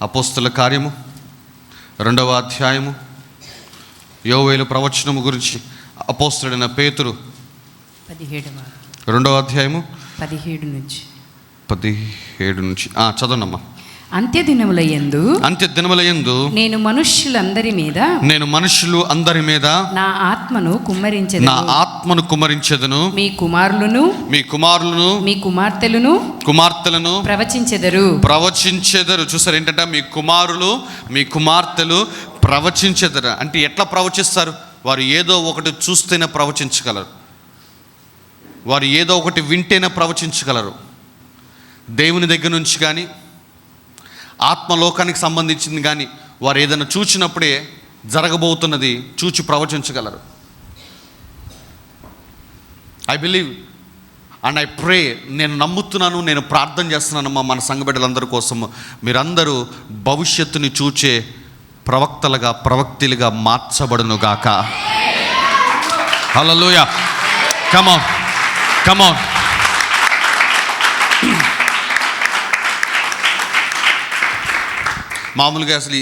అపోస్తల కార్యము 2వ అధ్యాయము యోవేలు ప్రవచనము గురించి అపోస్తలుడైన పేతురు 2వ అధ్యాయము 17 నుంచి చదవనమ్మా. అంత్యదినముల యందు నేను మనుష్యులు అందరి మీద నా ఆత్మను కుమ్మరించెదను. మీ కుమారులను మీ కుమార్తెలను ప్రవచించెదరు. చూసారు ఏంటంటే మీ కుమారులు మీ కుమార్తెలు ప్రవచించెదరు. అంటే ఎట్లా ప్రవచిస్తారు? వారు ఏదో ఒకటి చూస్తేనే ప్రవచించగలరు, వారు ఏదో ఒకటి వింటేనే ప్రవచించగలరు. దేవుని దగ్గర నుంచి కానీ ఆత్మలోకానికి సంబంధించింది కానీ వారు ఏదైనా చూచినప్పుడే జరగబోతున్నది చూచి ప్రవచించగలరు. I believe and I pray, నేను నమ్ముతున్నాను, నేను ప్రార్థన చేస్తున్నానమ్మా మన సంఘ బిడ్డలందరి కోసం. మీరందరూ భవిష్యత్తుని చూచే ప్రవక్తలుగా ప్రవక్తిలుగా మార్చబడును గాక. హల్లెలూయా. Come on. మామూలుగా అసలు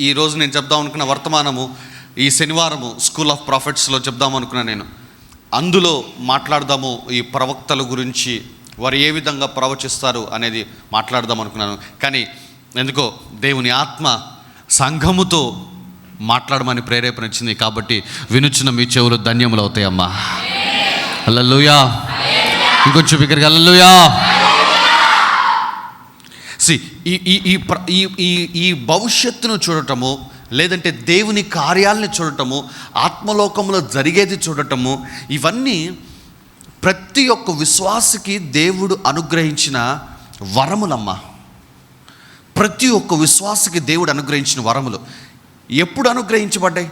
ఈ రోజు నేను చెప్దాం అనుకున్న వర్తమానము ఈ శనివారము స్కూల్ ఆఫ్ ప్రాఫిట్స్లో చెప్దాం అనుకున్నాను. నేను అందులో మాట్లాడదాము ఈ ప్రవక్తల గురించి, వారు ఏ విధంగా ప్రవచిస్తారు అనేది మాట్లాడదాం అనుకున్నాను. కానీ ఎందుకో దేవుని ఆత్మ సంఘముతో మాట్లాడమని ప్రేరేపణ ఇచ్చింది. కాబట్టి వినుచున్న మీ చెవులు ధన్యములు అవుతాయమ్మా. హల్లెలూయా. ఇంకొంచెం బిగ్గరగా హల్లెలూయా. ఈ భవిష్యత్తును చూడటము, లేదంటే దేవుని కార్యాలని చూడటము, ఆత్మలోకంలో జరిగేది చూడటము, ఇవన్నీ ప్రతి ఒక్క విశ్వాసికి దేవుడు అనుగ్రహించిన వరములమ్మా. ప్రతి ఒక్క విశ్వాసికి దేవుడు అనుగ్రహించిన వరములు ఎప్పుడు అనుగ్రహించబడ్డాయి,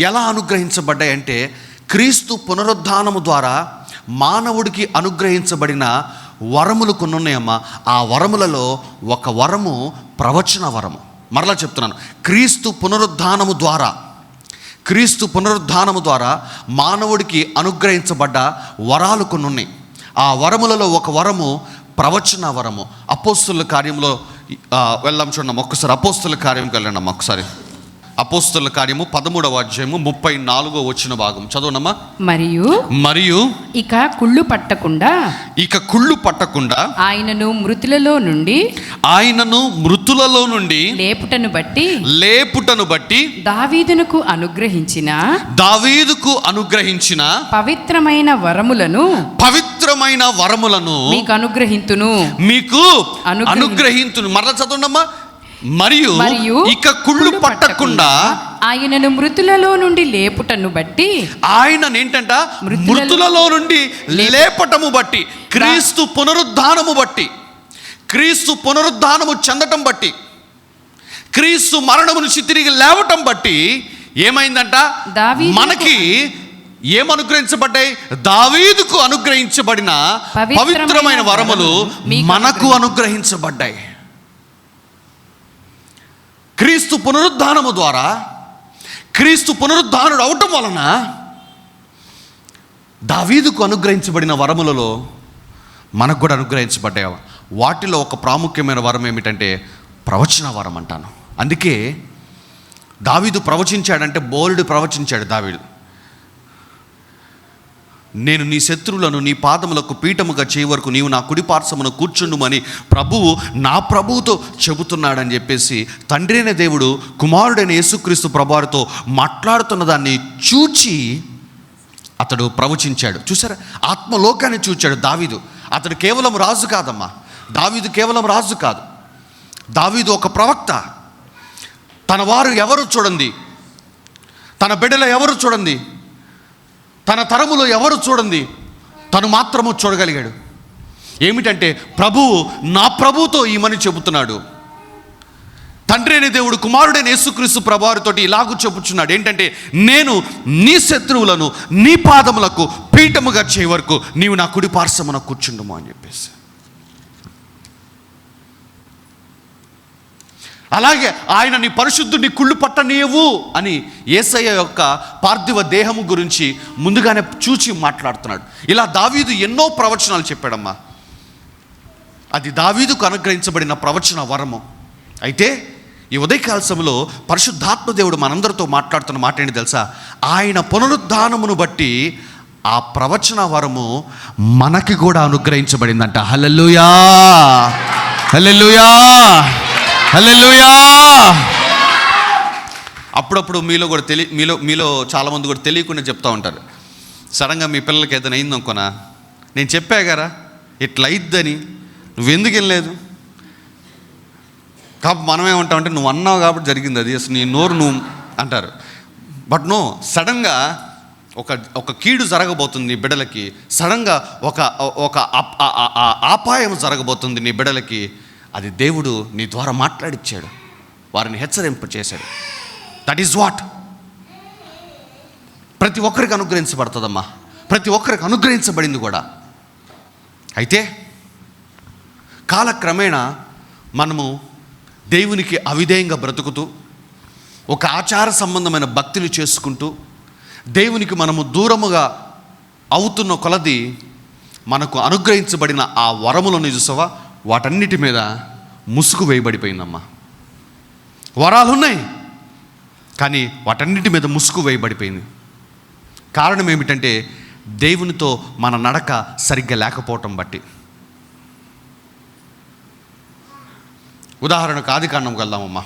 ఎలా అనుగ్రహించబడ్డాయి అంటే క్రీస్తు పునరుద్ధానము ద్వారా మానవుడికి అనుగ్రహించబడిన వరములు కొన్ని ఉన్నాయమ్మా. ఆ వరములలో ఒక వరము ప్రవచన వరము. మరలా చెప్తున్నాను, క్రీస్తు పునరుద్ధానము ద్వారా మానవుడికి అనుగ్రహించబడ్డ వరాలు కొన్ని ఉన్నాయి. ఆ వరములలో ఒక వరము ప్రవచన వరము. అపోస్తలుల కార్యంలో వెళ్దాం చూడమ్మా. ఒక్కసారి అపోస్తలుల కార్యంకి వెళ్ళండి ఒకసారి. అపోస్తలుల కార్యము 13వ అధ్యాయము 34వ వచన భాగం చదవనమ్మా. మరియు ఇక కుళ్ళు పట్టకుండా ఆయనను మృతులలో నుండి లేపుటను బట్టి దావీదుకు అనుగ్రహించిన పవిత్రమైన వరములను మీకు అనుగ్రహింతును. మరలా చదవండమ్మా. మరియు ఇక కుళ్ళు పట్టకుండా ఆయనను మృతులలో నుండి లేపుటను బట్టి, ఆయనను ఏంటంట మృతులలో నుండి లేపటము బట్టి, క్రీస్తు పునరుద్ధానము బట్టి, క్రీస్తు పునరుద్ధానము చెందటం బట్టి, క్రీస్తు మరణము నుంచి తిరిగి లేవటం బట్టి ఏమైందంట? మనకి ఏమనుగ్రహించబడ్డాయి? దావీదుకు అనుగ్రహించబడిన పవిత్రమైన వరములు మనకు అనుగ్రహించబడ్డాయి. క్రీస్తు పునరుద్ధానము ద్వారా, క్రీస్తు పునరుద్ధానుడు అవటం వలన దావీదుకు అనుగ్రహించబడిన వరములలో మనకు కూడా అనుగ్రహించబడ్డాయి. వాటిలో ఒక ప్రాముఖ్యమైన వరం ఏమిటంటే ప్రవచన వరం అంటాను. అందుకే దావీదు ప్రవచించాడంటే బోల్డ్ ప్రవచించాడు దావీదు. నేను నీ శత్రువులను నీ పాదములకు పీఠముగా చేయ వరకు నీవు నా కుడి పార్శ్వమున కూర్చుండుమని ప్రభువు నా ప్రభువుతో చెబుతున్నాడని చెప్పేసి తండ్రి అయిన దేవుడు కుమారుడైన యేసుక్రీస్తు ప్రభువారితో మాట్లాడుతున్న దాన్ని చూచి అతడు ప్రవచించాడు. చూసారా, ఆత్మలోకాన్ని చూచాడు దావీదు. అతడు కేవలం రాజు కాదమ్మా. దావీదు కేవలం రాజు కాదు, దావీదు ఒక ప్రవక్త. తన వారు ఎవరు చూడండి, తన బిడ్డలు ఎవరు చూడండి, తన తరములో ఎవరు చూడండి, తను మాత్రము చూడగలిగాడు. ఏమిటంటే ప్రభువు నా ప్రభువుతో ఈమని చెబుతున్నాడు. తండ్రి అయిన దేవుడు కుమారుడైన యేసుక్రీస్తు ప్రభువారితోటి ఇలాగూ చెప్పుచున్నాడు. ఏంటంటే నేను నీ శత్రువులను నీ పాదములకు పీఠముగా చేయ వరకు నీవు నా కుడి పార్శ్వమున కూర్చుండుము అని చెప్పేసి. అలాగే ఆయన నీ పరిశుద్ధుని కుళ్ళు పట్టనీయవు అని యేసయ్య యొక్క పార్థివ దేహము గురించి ముందుగానే చూచి మాట్లాడుతున్నాడు. ఇలా దావీదు ఎన్నో ప్రవచనాలు చెప్పాడమ్మా. అది దావీదుకు అనుగ్రహించబడిన ప్రవచన వరము. అయితే ఈ ఉదయకాల సమయంలో పరిశుద్ధాత్మ దేవుడు మనందరితో మాట్లాడుతున్న మాట ఏంటి తెలుసా? ఆయన పునరుద్ధానమును బట్టి ఆ ప్రవచన వరము మనకి కూడా అనుగ్రహించబడిందంట. హల్లెలూయా, హల్లెలూయా, హల్లెలూయా. అప్పుడప్పుడు మీలో కూడా మీలో చాలామంది కూడా తెలియకుండా చెప్తూ ఉంటారు. సడన్గా మీ పిల్లలకి ఏదైనా అయిందనుకోనా, నేను చెప్పా కదా ఇట్లా అయిద్దని, నువ్వెందుకు వెళ్ళలేదు? కాబట్టి మనమేమంటామంటే నువ్వు అన్నావు కాబట్టి జరిగింది అది, అసలు నీ నోరు నువ్వు అంటారు. బట్ నో, సడన్గా ఒక కీడు జరగబోతుంది నీ బిడ్డలకి, సడన్గా ఒక అపాయం జరగబోతుంది నీ బిడ్డలకి. అది దేవుడు నీ ద్వారా మాట్లాడిచ్చాడు, వారిని హెచ్చరింపు చేశాడు. దట్ ఈజ్ వాట్ ప్రతి ఒక్కరికి అనుగ్రహించబడుతుందమ్మా, ప్రతి ఒక్కరికి అనుగ్రహించబడింది కూడా. అయితే కాలక్రమేణా మనము దేవునికి అవిధేయంగా బ్రతుకుతూ, ఒక ఆచార సంబంధమైన భక్తిని చేసుకుంటూ, దేవునికి మనము దూరముగా అవుతున్న కొలది మనకు అనుగ్రహించబడిన ఆ వరములను చూసావా, వాటన్నిటి మీద ముసుగు వేయబడిపోయిందమ్మా. వరాలు ఉన్నాయి కానీ వాటన్నిటి మీద ముసుగు వేయబడిపోయింది. కారణం ఏమిటంటే దేవునితో మన నడక సరిగ్గా లేకపోవటం బట్టి. ఉదాహరణకు ఆదికాండంకి వెళ్దామమ్మా.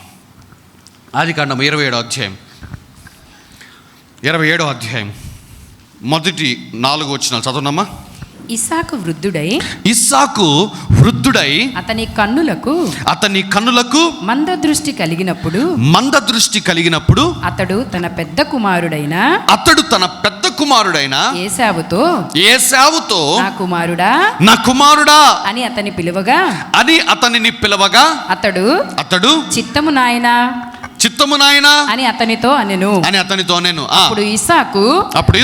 ఆదికాండం 27వ అధ్యాయం మొదటి 4 వచనాలు చదవనమ్మా. ఇస్సాకు వృద్ధుడై అతని కన్నులకు మందదృష్టి కలిగినప్పుడు అతడు తన పెద్ద కుమారుడైన ఏశావుతో నా కుమారుడా అని అతనిని పిలవగా అతడు చిత్తము నాయనా అని అతనితో అనెను. అప్పుడు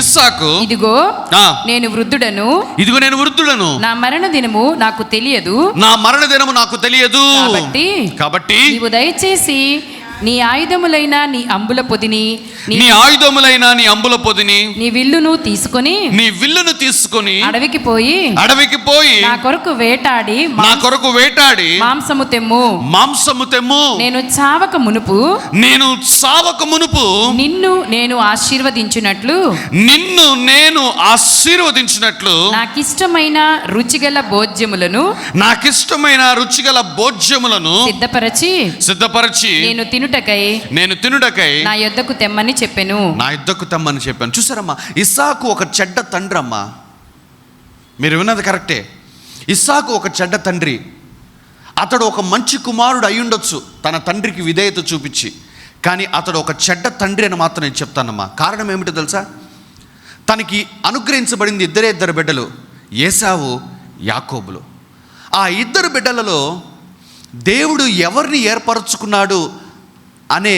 ఇస్సాకు ఇదిగో నేను వృద్ధుడను, నా మరణ దినము నాకు తెలియదు, కాబట్టి నీవు దయచేసి నీ ఆయుధములైన నీ అంబుల పొదిని నీ విల్లును తీసుకొని అడవికి పోయి నా కొరకు వేటాడి మాంసము తెమ్ము. నేను చావక మునుపు నిన్ను నేను ఆశీర్వదించినట్లు నాకిష్టమైన రుచిగల భోజ్యములను సిద్ధపరచి నేను తినుటకై నా యొద్దకు తెమ్మని చెప్పాను. చూసారమ్మా, ఇస్సాకు ఒక చెడ్డ తండ్రి అమ్మా. మీరు విన్నది కరెక్టే. ఇస్సాకు ఒక చెడ్డ తండ్రి. అతడు ఒక మంచి కుమారుడు అయ్యుండొచ్చు తన తండ్రికి విధేయత చూపించి, కానీ అతడు ఒక చెడ్డ తండ్రి అని మాత్రం నేను చెప్తానమ్మా. కారణం ఏమిటో తెలుసా? తనకి అనుగ్రహించబడింది ఇద్దరు బిడ్డలు, ఏశావు, యాకోబులు. ఆ ఇద్దరు బిడ్డలలో దేవుడు ఎవరిని ఏర్పరచుకున్నాడు అనే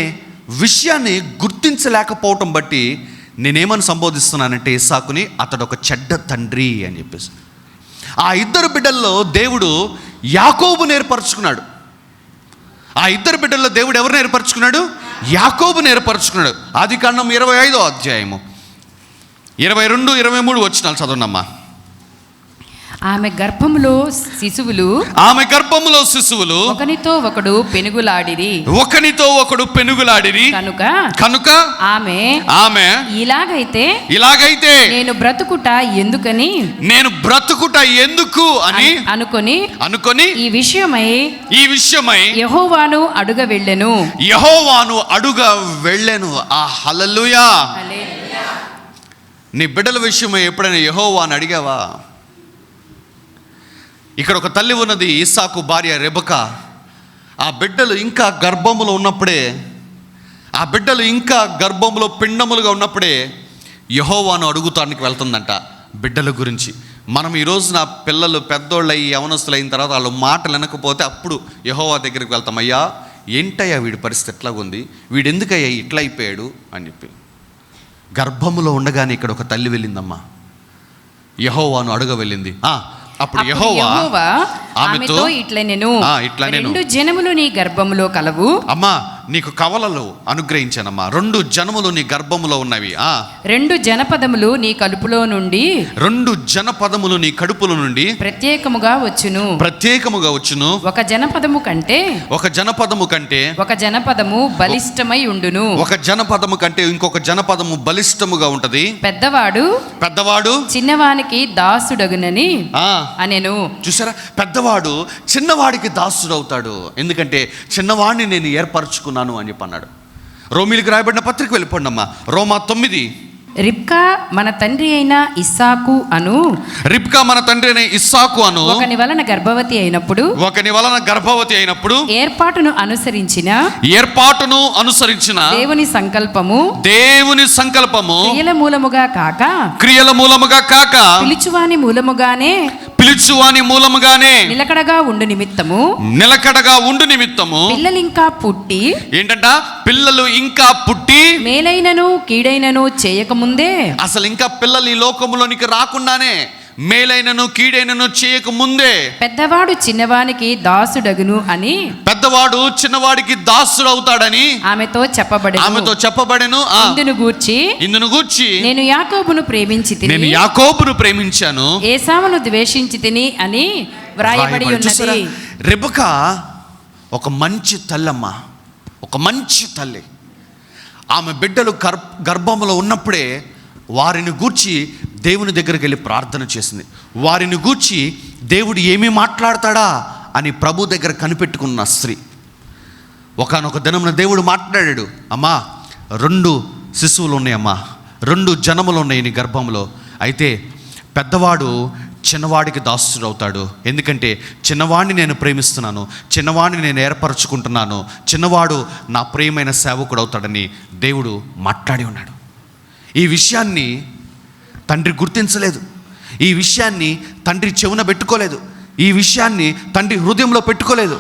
విషయాన్ని గుర్తించలేకపోవటం బట్టి నేనేమని సంబోధిస్తున్నానంటే ఇస్సాకుని అతడు ఒక చెడ్డ తండ్రి అని చెప్పేసి. ఆ ఇద్దరు బిడ్డల్లో దేవుడు యాకోబుని ఏర్పరచుకున్నాడు. ఆ ఇద్దరు బిడ్డల్లో దేవుడు ఎవరిని ఏర్పరచుకున్నాడు? యాకోబుని ఏర్పరచుకున్నాడు. ఆదికాండం 25వ అధ్యాయము 22-23 వచనాలు చదవనమ్మా. ఆమె గర్భములో శిశువులు ఒకనితో ఒకడు పెనుగులాడిరి కనుక ఆమె ఇలాగైతే నేను బ్రతుకుట ఎందుకు అని అనుకొని ఈ విషయమై యెహోవాను అడుగ వెళ్ళెను. ఆ హల్లెలూయా. నీ బిడ్డల విషయమై ఎప్పుడైనా యెహోవాను అడిగావా? ఇక్కడ ఒక తల్లి ఉన్నది, ఇస్సాకు భార్య రెబెకా. ఆ బిడ్డలు ఇంకా గర్భములో పిండములుగా ఉన్నప్పుడే యెహోవాను అడుగుతానికి వెళ్తుందంట బిడ్డల గురించి. మనం ఈరోజు నా పిల్లలు పెద్దోళ్ళు అయ్యి యవనస్తులు అయిన తర్వాత వాళ్ళు మాటలు వినకపోతే అప్పుడు యెహోవా దగ్గరికి వెళ్తాం. అయ్యా ఏంటయ్యా వీడి పరిస్థితి ఎట్లాగుంది, వీడు ఎందుకయ్యా ఇట్లా అయిపోయాడు అని చెప్పి. గర్భములో ఉండగానే ఇక్కడ ఒక తల్లి వెళ్ళిందమ్మా, యెహోవాను అడుగ వెళ్ళింది. అప్పుడు యెహోవా ఆమెతో ఇట్లా నేను రెండు జనములు నీ గర్భములో కలవు. అమ్మా, నీకు కవలలు అనుగ్రహించానమ్మా. 2 జనములు నీ గర్భములో ఉన్నవి. 2 జనపదములు నీ కడుపులో నుండి 2 జనపదములు నీ కడుపులో నుండి ప్రత్యేకముగా వచ్చును. ఒక జనపదము కంటే ఒక జనపదము బలిష్టమై ఉండును. ఒక జనపదము కంటే ఇంకొక జనపదము బలిష్టముగా ఉంటది. పెద్దవాడు చిన్నవానికి దాసుడగునని అనెను. చూసారా, పెద్దవాడు చిన్నవాడికి దాసుడవుతాడు. ఎందుకంటే చిన్నవాడిని నేను ఏర్పరచుకున్నాను అని చెప్పి అన్నాడు. రోమీలకు రాయబడిన పత్రిక వెళ్ళిపోండి అమ్మా. రోమా 9. రిబ్కా మన తండ్రి అయిన ఇస్సాకు అను ఒకని వలన గర్భవతి అయినప్పుడు ఏర్పాటును అనుసరించిన దేవుని సంకల్పము క్రియల మూలముగా కాక పిలుచువాని మూలముగానే నిలకడగా ఉండు నిమిత్తము పిల్లలు ఇంకా పుట్టి మేలైనను కీడైనను చేయకముందే, అసలు ఇంకా పిల్లలు ఈ లోకములోనికి రాకుండానే, మేలైనను కీడైనను చేయకముందే పెద్దవాడు చిన్నవానికి దాసుడగును అని, పెద్దవాడు చిన్నవాడికి దాసుడవుతాడని ఆమెతో చెప్పబడెను. ఇందును గూర్చి నేను యాకోబును ప్రేమించాను, ఏసావును ద్వేషించితిని అని వ్రాయబడి ఉన్నది. రెబెకా ఒక మంచి తల్లమ్మ, ఒక మంచి తల్లి. ఆమె బిడ్డలు గర్భంలో ఉన్నప్పుడే వారిని గూర్చి దేవుని దగ్గరికి వెళ్ళి ప్రార్థన చేసింది. వారిని గూర్చి దేవుడు ఏమీ మాట్లాడతాడా అని ప్రభు దగ్గర కనిపెట్టుకున్న స్త్రీ. ఒకానొక దినమున దేవుడు మాట్లాడాడు, అమ్మా 2 శిశువులు ఉన్నాయమ్మా, 2 జనములు ఉన్నాయి నీ గర్భంలో. అయితే పెద్దవాడు చిన్నవాడికి దాసుడు అవుతాడు. ఎందుకంటే చిన్నవాడిని నేను ప్రేమిస్తున్నాను, చిన్నవాడిని నేను ఏర్పరచుకుంటున్నాను, చిన్నవాడు నా ప్రియమైన సేవకుడు అవుతాడని దేవుడు మాట్లాడి ఉన్నాడు. ఈ విషయాన్ని తండ్రి గుర్తించలేదు, ఈ విషయాన్ని తండ్రి చెవున పెట్టుకోలేదు, ఈ విషయాన్ని తండ్రి హృదయంలో పెట్టుకోలేదు.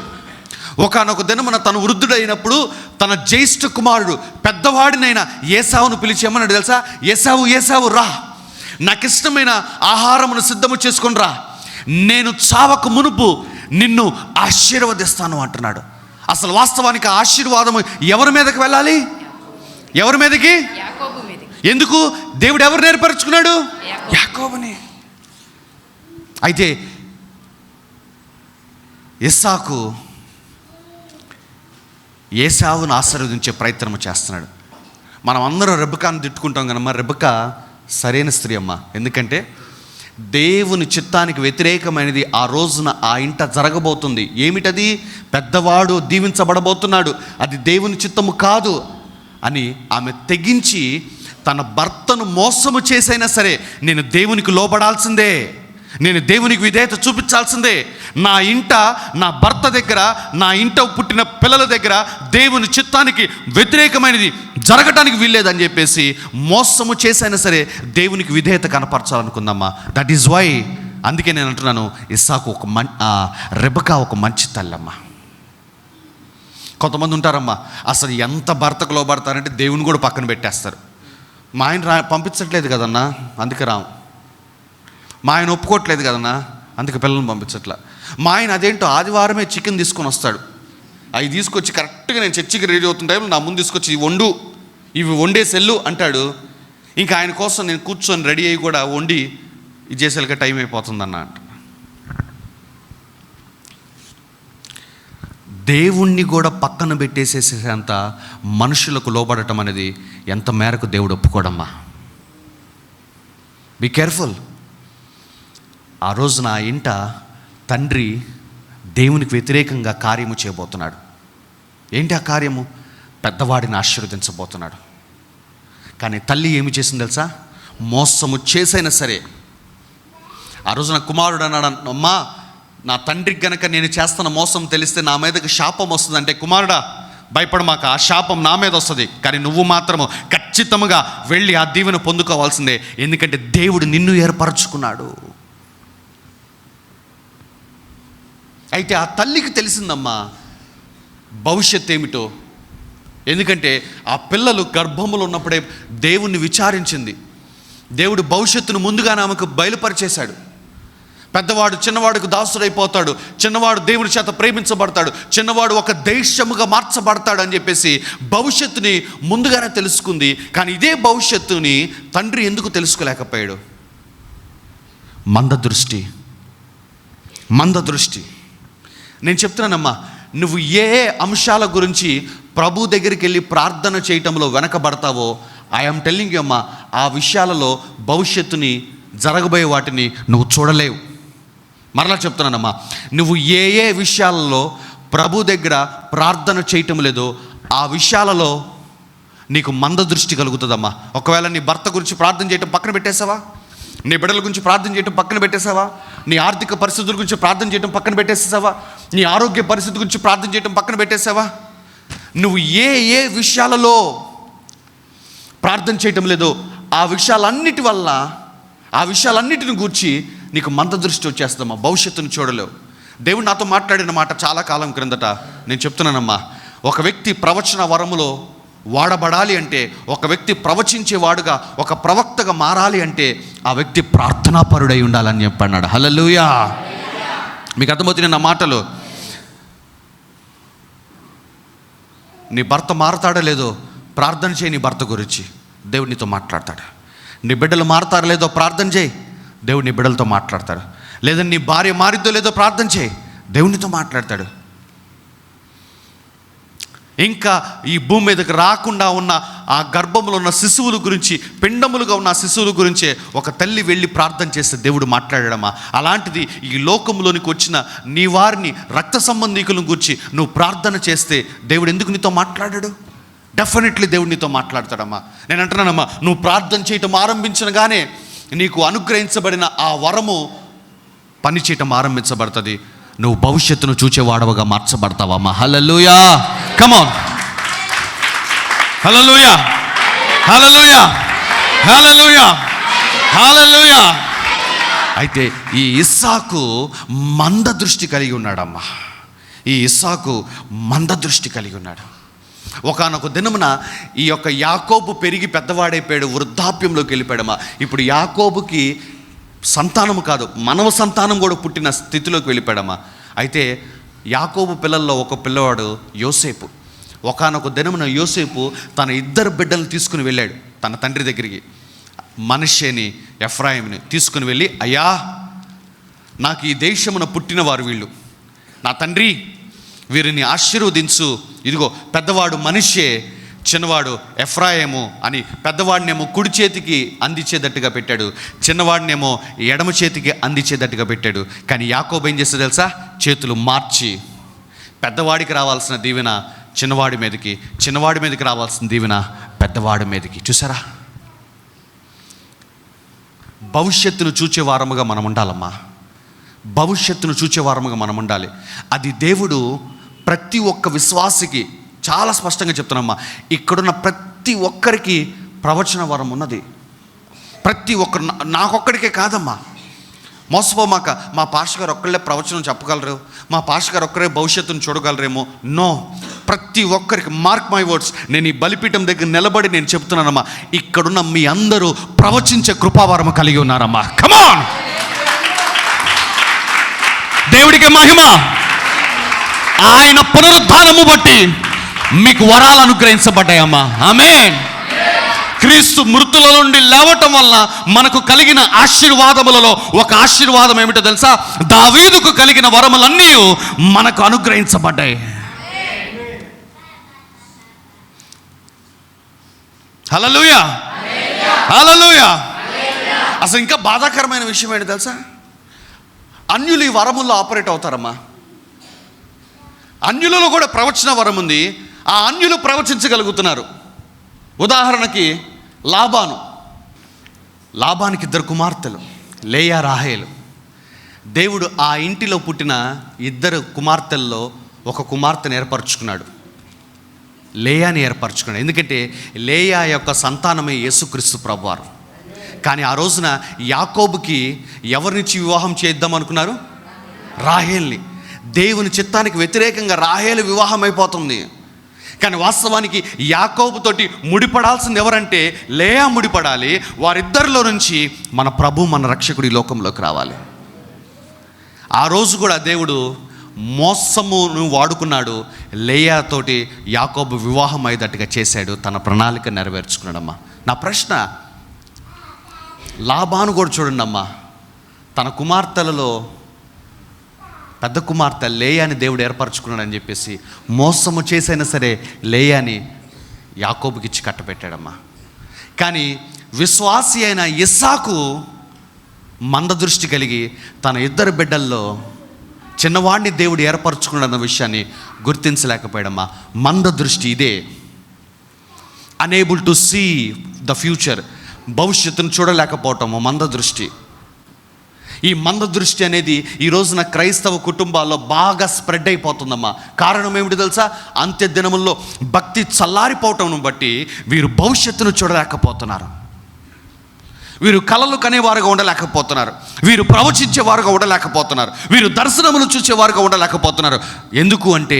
ఒకానొక దినమున తను వృద్ధుడైనప్పుడు తన జ్యేష్ఠ కుమారుడు పెద్దవాడినైనా ఏసావును పిలిచి ఏమన్నాడు తెలుసా? ఏసావు రా, నాకు ఇష్టమైన ఆహారమును సిద్ధము చేసుకొని రా, నేను చావక మునుపు నిన్ను ఆశీర్వదిస్తాను అంటున్నాడు. అసలు వాస్తవానికి ఆశీర్వాదము ఎవరి మీదకి వెళ్ళాలి? ఎవరి మీదకి? ఎందుకు? దేవుడు ఎవరు ఏర్పరచుకున్నాడు? యాకోబుని. అయితే ఇస్సాకు ఏసావును ఆశీర్వదించే ప్రయత్నం చేస్తున్నాడు. మనం అందరం రెబెకాను తిట్టుకుంటాం కనమ్మా. రెబెకా సరైన స్త్రీ అమ్మ. ఎందుకంటే దేవుని చిత్తానికి వ్యతిరేకమైనది ఆ రోజున ఆ ఇంట జరగబోతుంది. ఏమిటది? పెద్దవాడు దీవించబడబోతున్నాడు, అది దేవుని చిత్తము కాదు అని ఆమె తెగించి తన భర్తను మోసము చేసైనా సరే నేను దేవునికి లోబడాల్సిందే, నేను దేవునికి విధేయత చూపించాల్సిందే, నా ఇంట నా భర్త దగ్గర, నా ఇంట పుట్టిన పిల్లల దగ్గర దేవుని చిత్తానికి వ్యతిరేకమైనది జరగటానికి వీల్లేదని చెప్పేసి మోసము చేసైనా సరే దేవునికి విధేయత కనపరచాలనుకుందమ్మా. దట్ ఈజ్ వై, అందుకే నేను అంటున్నాను ఇస్సాకు రెబెకా ఒక మంచి తల్లమ్మ. కొంతమంది ఉంటారమ్మా, అసలు ఎంత భర్తకు లోబడతారంటే దేవుని కూడా పక్కన పెట్టేస్తారు. మా ఆయన పంపించట్లేదు కదన్నా అందుకే రాము, మా ఆయన ఒప్పుకోవట్లేదు కదన్నా అందుకే పిల్లల్ని పంపించట్లా, మా ఆయన అదేంటో ఆదివారమే చికెన్ తీసుకొని వస్తాడు, అవి తీసుకొచ్చి కరెక్ట్గా నేను చర్చికి రెడీ అవుతున్న టైంలో నా ముందు తీసుకొచ్చి ఇవి వండేసెల్లు అంటాడు. ఇంకా ఆయన కోసం నేను కూర్చొని రెడీ అయ్యి కూడా వండి ఇది చేసేలాగా టైం అయిపోతుందన్న అంట. దేవుణ్ణి కూడా పక్కన పెట్టేసేసేంత మనుషులకు లోబడటం అనేది ఎంత మేరకు దేవుడు ఒప్పుకోడమ్మా. Be careful. ఆ రోజున ఆ ఇంట తండ్రి దేవునికి వ్యతిరేకంగా కార్యము చేయబోతున్నాడు. ఏంటి ఆ కార్యము? పెద్దవాడిని ఆశీర్వదించబోతున్నాడు. కానీ తల్లి ఏమి చేసింది తెలుసా? మోసము చేసైనా సరే ఆ రోజున కుమారుడు అన్నాడు, అమ్మా నా తండ్రికి గనక నేను చేస్తున్న మోసం తెలిస్తే నా మీదకి శాపం వస్తుందంటే, కుమారుడా భయపడమాక, ఆ శాపం నా మీద వస్తుంది, కానీ నువ్వు మాత్రము ఖచ్చితంగా వెళ్ళి ఆ దీవెన పొందుకోవాల్సిందే, ఎందుకంటే దేవుడు నిన్ను ఏర్పరచుకున్నాడు. అయితే ఆ తల్లికి తెలిసిందమ్మా భవిష్యత్తు ఏమిటో. ఎందుకంటే ఆ పిల్లలు గర్భములో ఉన్నప్పుడే దేవుణ్ణి విచారించింది. దేవుడు భవిష్యత్తును ముందుగానే ఆమెకు బయలుపరిచేశాడు. పెద్దవాడు చిన్నవాడికి దాసుడైపోతాడు, చిన్నవాడు దేవుని చేత ప్రేమించబడతాడు, చిన్నవాడు ఒక దేశముగా మార్చబడతాడు అని చెప్పేసి భవిష్యత్తుని ముందుగానే తెలుసుకుంది. కానీ ఇదే భవిష్యత్తుని తండ్రి ఎందుకు తెలుసుకోలేకపోయాడు? మందదృష్టి. నేను చెప్తున్నానమ్మా, నువ్వు ఏ అంశాల గురించి ప్రభు దగ్గరికి వెళ్ళి ప్రార్థన చేయటంలో వెనకబడతావో, ఐఎమ్ టెల్లింగ్ యూ అమ్మా, ఆ విషయాలలో భవిష్యత్తుని, జరగబోయే వాటిని నువ్వు చూడలేవు. మరలా చెప్తున్నానమ్మా, నువ్వు ఏ విషయాలలో ప్రభు దగ్గర ప్రార్థన చేయటం లేదో ఆ విషయాలలో నీకు మందదృష్టి కలుగుతుందమ్మా. ఒకవేళ నీ భర్త గురించి ప్రార్థన చేయటం పక్కన పెట్టేసావా? నీ బిడ్డల గురించి ప్రార్థన చేయటం పక్కన పెట్టేసావా? నీ ఆర్థిక పరిస్థితుల గురించి ప్రార్థన చేయటం పక్కన పెట్టేసావా? నీ ఆరోగ్య పరిస్థితి గురించి ప్రార్థన చేయటం పక్కన పెట్టేసావా? నువ్వు ఏ విషయాలలో ప్రార్థన చేయటం లేదో ఆ విషయాలన్నిటిని గూర్చి నీకు మందదృష్టి వచ్చేస్తుందమ్మా. భవిష్యత్తును చూడలేవు. దేవుడు నాతో మాట్లాడిన మాట చాలా కాలం క్రిందట నేను చెప్తున్నానమ్మా. ఒక వ్యక్తి ప్రవచన వరములో వాడబడాలి అంటే, ఒక వ్యక్తి ప్రవచించేవాడుగా, ఒక ప్రవక్తగా మారాలి అంటే ఆ వ్యక్తి ప్రార్థనాపరుడై ఉండాలని చెప్పన్నాడు. హల్లెలూయా. మీకు అర్థమవుతుంది నా మాటలు? నీ భర్త మారతాడో లేదో ప్రార్థన చేయి, నీ భర్త గురించి దేవుడు నీతో మాట్లాడతాడు. నీ బిడ్డలు మారతారో లేదో ప్రార్థన చేయి, దేవుడు నీ బిడ్డలతో మాట్లాడతాడు. లేదా నీ భార్య మారిద్దో లేదో ప్రార్థన చేయి, దేవునితో మాట్లాడతాడు. ఇంకా ఈ భూమి మీదకి రాకుండా ఉన్న ఆ గర్భంలో ఉన్న శిశువుల గురించి, పిండములుగా ఉన్న శిశువుల గురించే ఒక తల్లి వెళ్ళి ప్రార్థన చేస్తే దేవుడు మాట్లాడమ్మా. అలాంటిది ఈ లోకంలోనికి వచ్చిన నీ వారిని, రక్త సంబంధీకులను గురించి నువ్వు ప్రార్థన చేస్తే దేవుడు ఎందుకు నీతో మాట్లాడాడు? డెఫినెట్లీ దేవుడు నీతో మాట్లాడతాడమ్మా. నేను అంటున్నానమ్మా, నువ్వు ప్రార్థన చేయటం ఆరంభించగానే నీకు అనుగ్రహించబడిన ఆ వరము పని చేయటం ఆరంభించబడుతుంది. నువ్వు భవిష్యత్తును చూచేవాడవగా మార్చబడతావమ్మా. హల్లెలూయా. Come on. Hallelujah, hallelujah, hallelujah, హల్లెలూయా. అయితే ఈ ఇస్సాకు మందదృష్టి కలిగి ఉన్నాడమ్మా. మందదృష్టి కలిగి ఉన్నాడు. ఒకానొక దినమున ఈ యొక్క యాకోబు పెరిగి పెద్దవాడైపోయాడు, వృద్ధాప్యంలోకి వెళ్ళిపోయాడమ్మా. ఇప్పుడు యాకోబుకి సంతానము కాదు, మనవ సంతానం కూడా పుట్టిన స్థితిలోకి వెళ్ళిపోయాడమ్మా. అయితే యాకోబు పిల్లల్లో ఒక పిల్లవాడు యోసేపు. ఒకానొక దినమున యోసేపు తన 2 బిడ్డలను తీసుకుని వెళ్ళాడు తన తండ్రి దగ్గరికి. మనష్షేని, ఎఫ్రాయిముని తీసుకుని వెళ్ళి, అయ్యా, నాకు ఈ దేశమున పుట్టినవారు వీళ్ళు, నా తండ్రి, వీరిని ఆశీర్వదించు. ఇదిగో పెద్దవాడు మనష్షే, చిన్నవాడు ఎఫ్రాయిము అని పెద్దవాడినేమో కుడి చేతికి అందించేటట్టుగా పెట్టాడు, చిన్నవాడినేమో ఎడమ చేతికి అందించేటట్టుగా పెట్టాడు. కానీ యాకోబు ఏం చేస్తే తెలుసా? చేతులు మార్చి పెద్దవాడికి రావాల్సిన దీవెన చిన్నవాడి మీదకి, చిన్నవాడి మీదకి రావాల్సిన దీవెన పెద్దవాడి మీదకి. చూసారా? భవిష్యత్తును చూచే వారముగా మనం ఉండాలమ్మా. భవిష్యత్తును చూచే వారముగా మనం ఉండాలి. అది దేవుడు ప్రతి ఒక్క విశ్వాసికి చాలా స్పష్టంగా చెప్తున్నామ్మా. ఇక్కడున్న ప్రతి ఒక్కరికి ప్రవచన వరం ఉన్నది. ప్రతి ఒక్కరు, నాకొక్కడికే కాదమ్మా. మోసపోమాక, మా పాస్టర్ గారు ఒక్కళ్ళే ప్రవచనం చెప్పగలరు, మా పాస్టర్ గారు ఒక్కరే భవిష్యత్తును చూడగలరేమో. నో, ప్రతి ఒక్కరికి, మార్క్ మై వర్డ్స్, నేను ఈ బలిపీఠం దగ్గర నిలబడి నేను చెప్తున్నానమ్మా, ఇక్కడున్న మీ అందరూ ప్రవచించే కృపావరము కలిగి ఉన్నారమ్మా. కమాన్, దేవుడికి మహిమ. ఆయన పునరుద్ధానము బట్టి మీకు వరాలు అనుగ్రహించబడ్డాయమ్మా. ఆమేన్. క్రీస్తు మృతుల నుండి లేవటం వల్ల మనకు కలిగిన ఆశీర్వాదములలో ఒక ఆశీర్వాదం ఏమిటో తెలుసా? దావీదుకు కలిగిన వరములన్నీ మనకు అనుగ్రహించబడ్డాయి. హల్లెలూయా, హల్లెలూయా. అసలు ఇంకా బాధాకరమైన విషయం ఏంటి తెలుసా? అన్యులు ఈ వరముల్లో ఆపరేట్ అవుతారమ్మా. అన్యులలో కూడా ప్రవచన వరం ఉంది. ఆ అన్యులు ప్రవచించగలుగుతున్నారు. ఉదాహరణకి లాబానికి 2 కుమార్తెలు, లేయా, రాహేలు. దేవుడు ఆ ఇంటిలో పుట్టిన 2 కుమార్తెల్లో ఒక కుమార్తెను ఏర్పరచుకున్నాడు, లేయాని ఏర్పరచుకున్నాడు. ఎందుకంటే లేయా యొక్క సంతానమే యేసుక్రీస్తు ప్రభువారు. కానీ ఆ రోజున యాకోబుకి ఎవరినిచ్చి వివాహం చేద్దాం అనుకున్నారు? రాహేల్ని. దేవుని చిత్తానికి వ్యతిరేకంగా రాహేలు వివాహం అయిపోతుంది. కానీ వాస్తవానికి యాకోబుతోటి ముడిపడాల్సింది ఎవరంటే లేయా ముడిపడాలి. వారిద్దరిలో నుంచి మన ప్రభు, మన రక్షకుడి లోకంలోకి రావాలి. ఆ రోజు కూడా దేవుడు మోసమును వాడుకున్నాడు. లేయాతోటి యాకోబు వివాహం అయ్యేటట్టుగా చేశాడు, తన ప్రణాళిక నెరవేర్చుకున్నాడమ్మా. నా ప్రశ్న, లాబాను కూడా చూడండి అమ్మా, తన కుమార్తెలలో పెద్ద కుమార్తె లేయాని దేవుడు ఏర్పరచుకున్నాడని చెప్పేసి మోసము చేసైనా సరే లేయాని యాకోబుకి ఇచ్చి కట్టబెట్టాడమ్మా. కానీ విశ్వాసి అయిన ఇస్సాకు మందదృష్టి కలిగి తన ఇద్దరు బిడ్డల్లో చిన్నవాడిని దేవుడు ఏర్పరచుకున్నాడన్న విషయాన్ని గుర్తించలేకపోయాడమ్మా. మందదృష్టి ఇదే, unable to see the future, భవిష్యత్తును చూడలేకపోవటము మందదృష్టి. ఈ మందదృష్టి అనేది ఈ రోజున క్రైస్తవ కుటుంబాల్లో బాగా స్ప్రెడ్ అయిపోతుందమ్మా. కారణం ఏమిటి తెలుసా? అంత్య దినముల్లో భక్తి చల్లారిపోవటం బట్టి వీరు భవిష్యత్తును చూడలేకపోతున్నారు, వీరు కలలు కనేవారుగా ఉండలేకపోతున్నారు, వీరు ప్రవచించేవారుగా ఉండలేకపోతున్నారు, వీరు దర్శనములు చూసేవారుగా ఉండలేకపోతున్నారు. ఎందుకు అంటే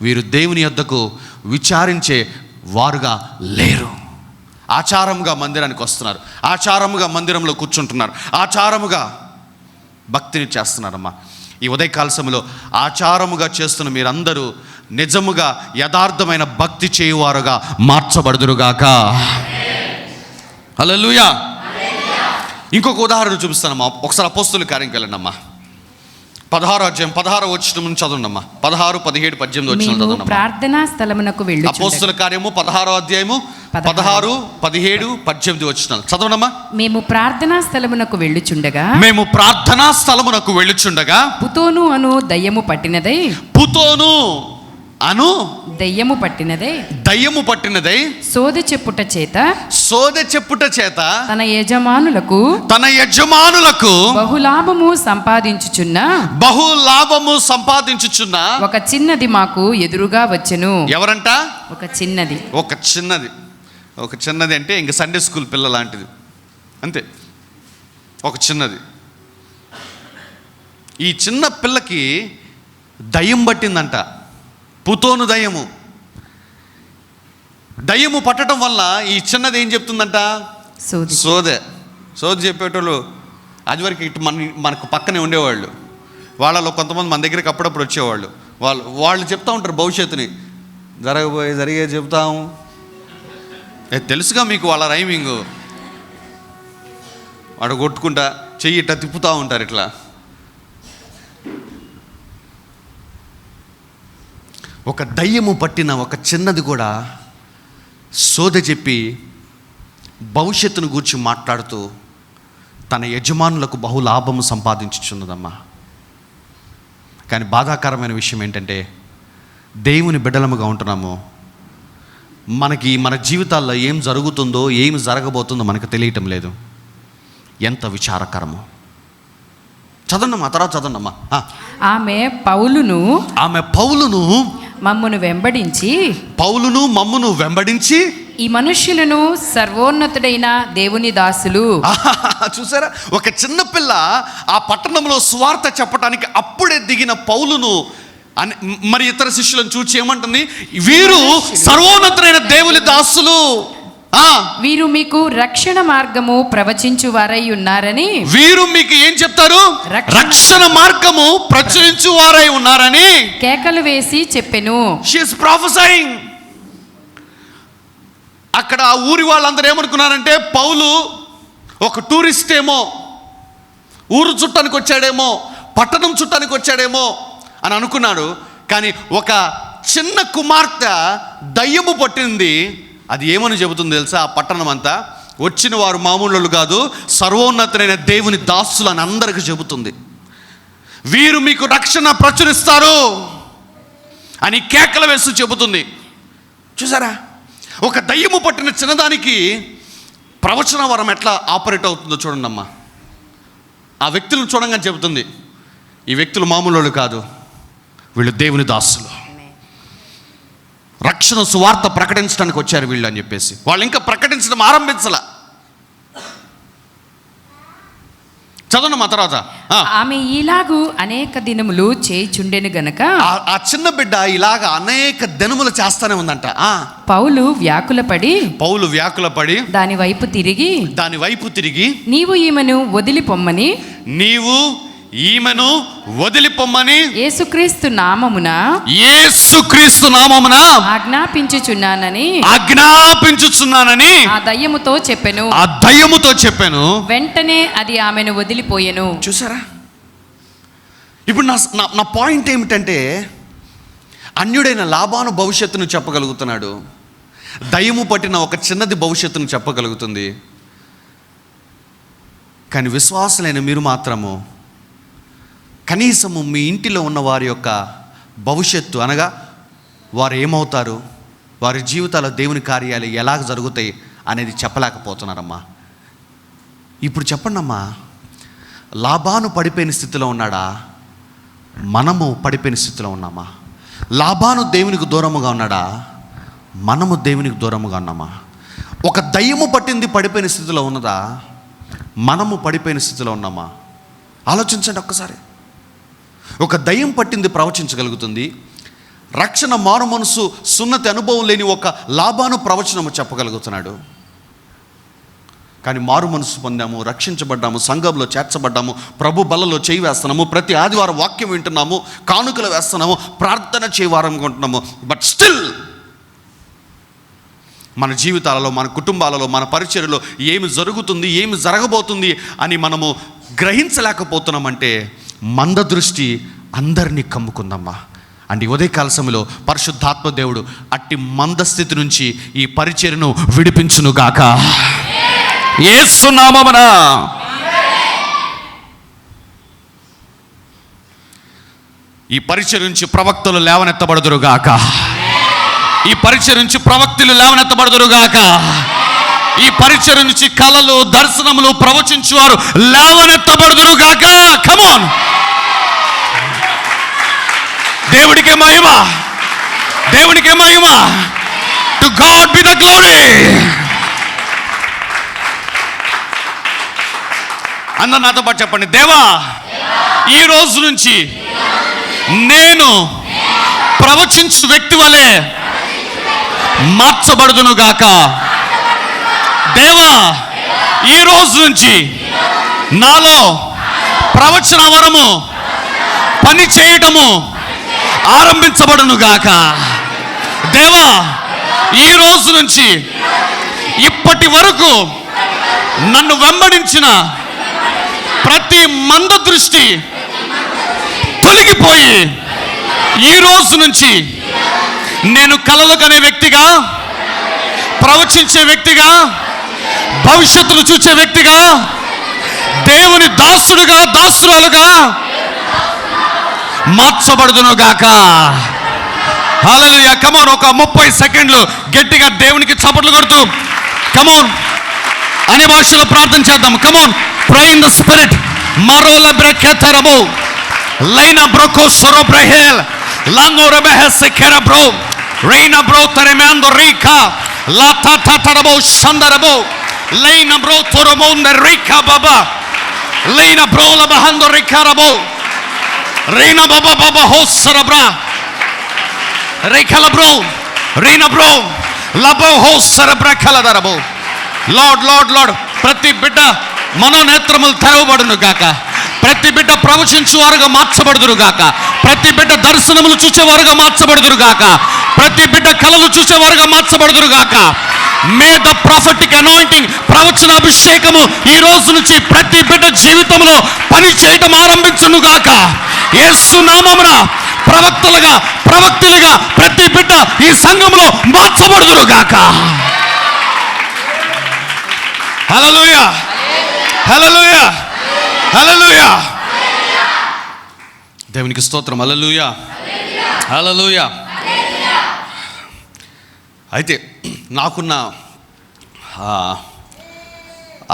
వీరు దేవుని యొద్దకు విచారించే వారుగా లేరు. ఆచారముగా మందిరానికి వస్తున్నారు, ఆచారముగా మందిరంలో కూర్చుంటున్నారు, ఆచారముగా భక్తిని చేస్తున్నారమ్మా. ఈ ఉదయకాల సమయంలో ఆచారముగా చేస్తున్న మీరందరూ నిజముగా యథార్థమైన భక్తి చేయువారుగా మార్చబడుదురుగాక. హల్లెలూయా. ఇంకొక ఉదాహరణ చూపిస్తానమ్మా. ఒకసారి అపోస్తుల కార్యంకి వెళ్ళండమ్మా. 16వ అధ్యాయం 16వ వచనం నుంచి చదవండమ్మా. 16, 17, 18 వచనాలు చదవండి. ప్రార్థనా స్థలమునకు వెళ్ళి అపోస్తుల కార్యము 16వ అధ్యాయము 16, 17, 18 వచనాలు చదవండమ్మా. మేము ప్రార్థనా స్థలమునకు వెళ్ళుచుండగా పుతోను అను దయ్యము పట్టినదై సోదె చెప్పుట చేత తన యజమానులకు బహులాభము సంపాదించుచున్న ఒక చిన్నది మాకు ఎదురుగా వచ్చెను. ఎవరంట? ఒక చిన్నది అంటే ఇంక సండే స్కూల్ పిల్ల లాంటిది అంతే. ఒక చిన్నది. ఈ చిన్న పిల్లకి దయ్యం పట్టిందంట, పుతోను దయ్యము పట్టడం వల్ల ఈ చిన్నది ఏం చెప్తుందంట? సోదె చెప్పేటోళ్ళు అదివరకు ఇటు మనకు పక్కనే ఉండేవాళ్ళు. వాళ్ళలో కొంతమంది మన దగ్గరికి అప్పుడప్పుడు వచ్చేవాళ్ళు. వాళ్ళు చెప్తా ఉంటారు భవిష్యత్తుని, జరిగే చెప్తాము. తెలుసుగా మీకు వాళ్ళ రైమింగు. వాడు కొట్టుకుంటా చెయ్యి ఇట్లా తిప్పుతూ ఉంటారు. ఇట్లా ఒక దయ్యము పట్టిన ఒక చిన్నది కూడా సోదె చెప్పి భవిష్యత్తును గూర్చి మాట్లాడుతూ తన యజమానులకు బహులాభము సంపాదించుచున్నదమ్మా. కానీ బాధాకరమైన విషయం ఏంటంటే దేవుని బిడ్డలముగా ఉంటున్నాము, మనకి మన జీవితాల్లో ఏం జరుగుతుందో ఏమి జరగబోతుందో మనకు తెలియటం లేదు. ఎంత విచారకరమో. చదవమ్మా, తర్వాత చదవమ్మా. ఆమె పౌలును మమ్మును వెంబడించి ఈ మనుష్యులను సర్వోన్నతుడైన దేవుని దాసులు. చూసారా, ఒక చిన్న పిల్ల ఆ పట్టణంలో సువార్త చెప్పడానికి అప్పుడే దిగిన పౌలును మరి ఇతర శిష్యులను చూచి ఏమంటుంది? వీరు సర్వోన్నతుడైన దేవుని దాసులు, వీరు మీకు రక్షణ మార్గము ప్రవచించు వారై ఉన్నారని. వీరు మీకు ఏం చెప్తారు? రక్షణ మార్గము ప్రచురించు వారై ఉన్నారని కేకలు వేసి చెప్పెను. She is professing. అక్కడ ఆ ఊరి వాళ్ళందరూ ఏమనుకున్నారంటే పౌలు ఒక టూరిస్ట్ ఏమో, ఊరు చుట్టానికి వచ్చాడేమో, పట్టణం చుట్టానికి వచ్చాడేమో అని అనుకున్నాడు. కానీ ఒక చిన్న కుమార్తె దయ్యము పట్టింది. అది ఏమని చెబుతుంది తెలుసా? ఆ పట్టణం అంతా వచ్చిన వారు మామూలు కాదు, సర్వోన్నతులైన దేవుని దాసులు అని అందరికీ చెబుతుంది. వీరు మీకు రక్షణ ప్రచురిస్తారు అని కేకలు వేస్తూ చెబుతుంది. చూసారా, ఒక దయ్యము పట్టిన చిన్నదానికి ప్రవచన వరం ఎట్లా ఆపరేట్ అవుతుందో చూడండి అమ్మా. ఆ వ్యక్తులను చూడంగానే చెబుతుంది, ఈ వ్యక్తులు మామూలు కాదు, వీళ్ళు దేవుని దాసులు, రక్షణ సువార్త ప్రకటించడానికి వచ్చారు వీళ్ళు అని చెప్పేసి. వాళ్ళు ఇంకా ప్రకటించడం ఆరంభించలా. చదవండి మా తర్వాత. ఆమె ఇలాగూ అనేక దినములు చేయుచుండెను గనక, ఆ చిన్న బిడ్డ ఇలాగ అనేక దినములు చేస్తానే ఉందంట. పౌలు వ్యాకులపడి దాని వైపు తిరిగి నీవు ఈమెను వదిలిపొమ్మని ఈమెను వదిలిపోమ్మని యేసుక్రీస్తు నామమున ఆజ్ఞాపించుచున్నానని ఆ దయ్యముతో చెప్పెను. వెంటనే అది ఆమెను వదిలిపోయెను. చూసారా? ఇప్పుడు నా పాయింట్ ఏమిటంటే, అన్యుడైన లాబాను భవిష్యత్తును చెప్పగలుగుతున్నాడు, దయ్యము పట్టిన ఒక చిన్నది భవిష్యత్తును చెప్పగలుగుతుంది. కానీ విశ్వాసులైన మీరు మాత్రము కనీసము మీ ఇంటిలో ఉన్న వారి యొక్క భవిష్యత్తు, అనగా వారు ఏమవుతారు, వారి జీవితాల్లో దేవుని కార్యాలు ఎలా జరుగుతాయి అనేది చెప్పలేకపోతున్నారమ్మా. ఇప్పుడు చెప్పండి అమ్మా, లాబాను పడిపోయిన స్థితిలో ఉన్నాడా, మనము పడిపోయిన స్థితిలో ఉన్నామా? లాబాను దేవునికి దూరముగా ఉన్నాడా, మనము దేవునికి దూరముగా ఉన్నామా? ఒక దయ్యము పట్టింది పడిపోయిన స్థితిలో ఉన్నదా, మనము పడిపోయిన స్థితిలో ఉన్నామా? ఆలోచించండి ఒక్కసారి. ఒక దయ్యం పట్టింది ప్రవచించగలుగుతుంది, రక్షణ మారు మనసు సున్నతి అనుభవం లేని ఒక లాబాను ప్రవచనము చెప్పగలుగుతున్నాడు. కానీ మారు మనసు పొందాము, రక్షించబడ్డాము, సంఘంలో చేర్చబడ్డాము, ప్రభు బలలో చేయి వేస్తున్నాము, ప్రతి ఆదివారం వాక్యం వింటున్నాము, కానుకలు వేస్తున్నాము, ప్రార్థన చేయవారం కొంటున్నాము. బట్ స్టిల్ మన జీవితాలలో, మన కుటుంబాలలో, మన పరిచర్యలో ఏమి జరుగుతుంది, ఏమి జరగబోతుంది అని మనము గ్రహించలేకపోతున్నామంటే మందదృష్టి అందరినీ కమ్ముకుందమ్మా. అండ్ ఈ ఉదయకాల సమయంలో పరిశుద్ధాత్మ దేవుడు అట్టి మందస్థితి నుంచి ఈ పరిచర్యను విడిపించునుగాక, యేసు నామమున. ఈ పరిచర్య నుంచి ప్రవక్తలు లేవనెత్తబడుదురుగాక, ఈ పరిచర్య నుంచి ప్రవక్తలు లేవనెత్తబడుదురుగాక, ఈ పరిచర్య నుంచి కళలు, దర్శనములు ప్రవచించువారు లేవనెత్తబడుదురుగాక. కమ్ ఆన్, దేవుడికే మహిమ, దేవుడికే మహిమ. To God be the glory. అందరు నాతో పాటు చెప్పండి, దేవా ఈ రోజు నుంచి నేను ప్రవచించు వ్యక్తి వలె మార్చబడుదును గాక. దేవా ఈ రోజు నుంచి నాలో ప్రవచన వరము పని చేయటము ఆరంభించబడును గాక. దేవా ఈ రోజు నుంచి ఇప్పటి వరకు నన్ను వెంబడించిన ప్రతి మంద దృష్టి తొలగిపోయి ఈ రోజు నుంచి నేను కలలు కనే వ్యక్తిగా, ప్రవచించే వ్యక్తిగా, భవిష్యత్తును చూసే వ్యక్తిగా, దేవుని దాసుడుగా, దాసురాలుగా మార్చబడుదును గాక. హల్లెలూయా. కమోన్, ఒక 30 సెకండ్లు గట్టిగా దేవునికి చప్పట్లు కొడుతూ కమోన్ అనే భాషలో ప్రార్థన చేద్దాం. Come on, pray in the spirit. మరోల బ్రెకెతరబో లైనా బ్రోకో సొరో బ్రెహెల్ లాంగోర బెహెస్ కెరబ్రో రైనా బ్రో తరెమాందో రీకా లాతా తాతరబో షందరబో లైనా బ్రో తొరమోంద రీకా బాబా లైనా బ్రోల బహందో రికారబో రైనా బాబా బాబా హోసరబ్రా రేఖల బ్రో రీనా బ్రో లబో హోసరబ్రా కలదరబో. లార్డ్ లార్డ్ లార్డ్, ప్రతి బిడ్డ మనోనేత్రములు తెరవబడును గాక, ప్రతి బిడ్డ ప్రవచించువారుగా మార్చబడుదురు గాక, ప్రతి బిడ్డ దర్శనములు చూసేవారుగా మార్చబడుదురు గాక, ప్రతి బిడ్డ కళలు చూసేవారుగా మార్చబడుదురు గాక. మే ద ప్రాఫెటిక్ అనాయింటింగ్, ప్రవచన అభిషేకము ఈ రోజు నుంచి ప్రతి బిడ్డ జీవితంలో పని చేయటం ఆరంభించును గాక. యేసు నామమున ప్రవక్తలుగా, ప్రవక్తలుగా ప్రతి బిడ్డ ఈ సంఘంలో మార్చబడుదురు గాక. హల్లెలూయా, హల్లెలూయా, హల్లెలూయా. దేవునికి స్తోత్రం. హల్లెలూయా, హల్లెలూయా. అయితే నాకున్న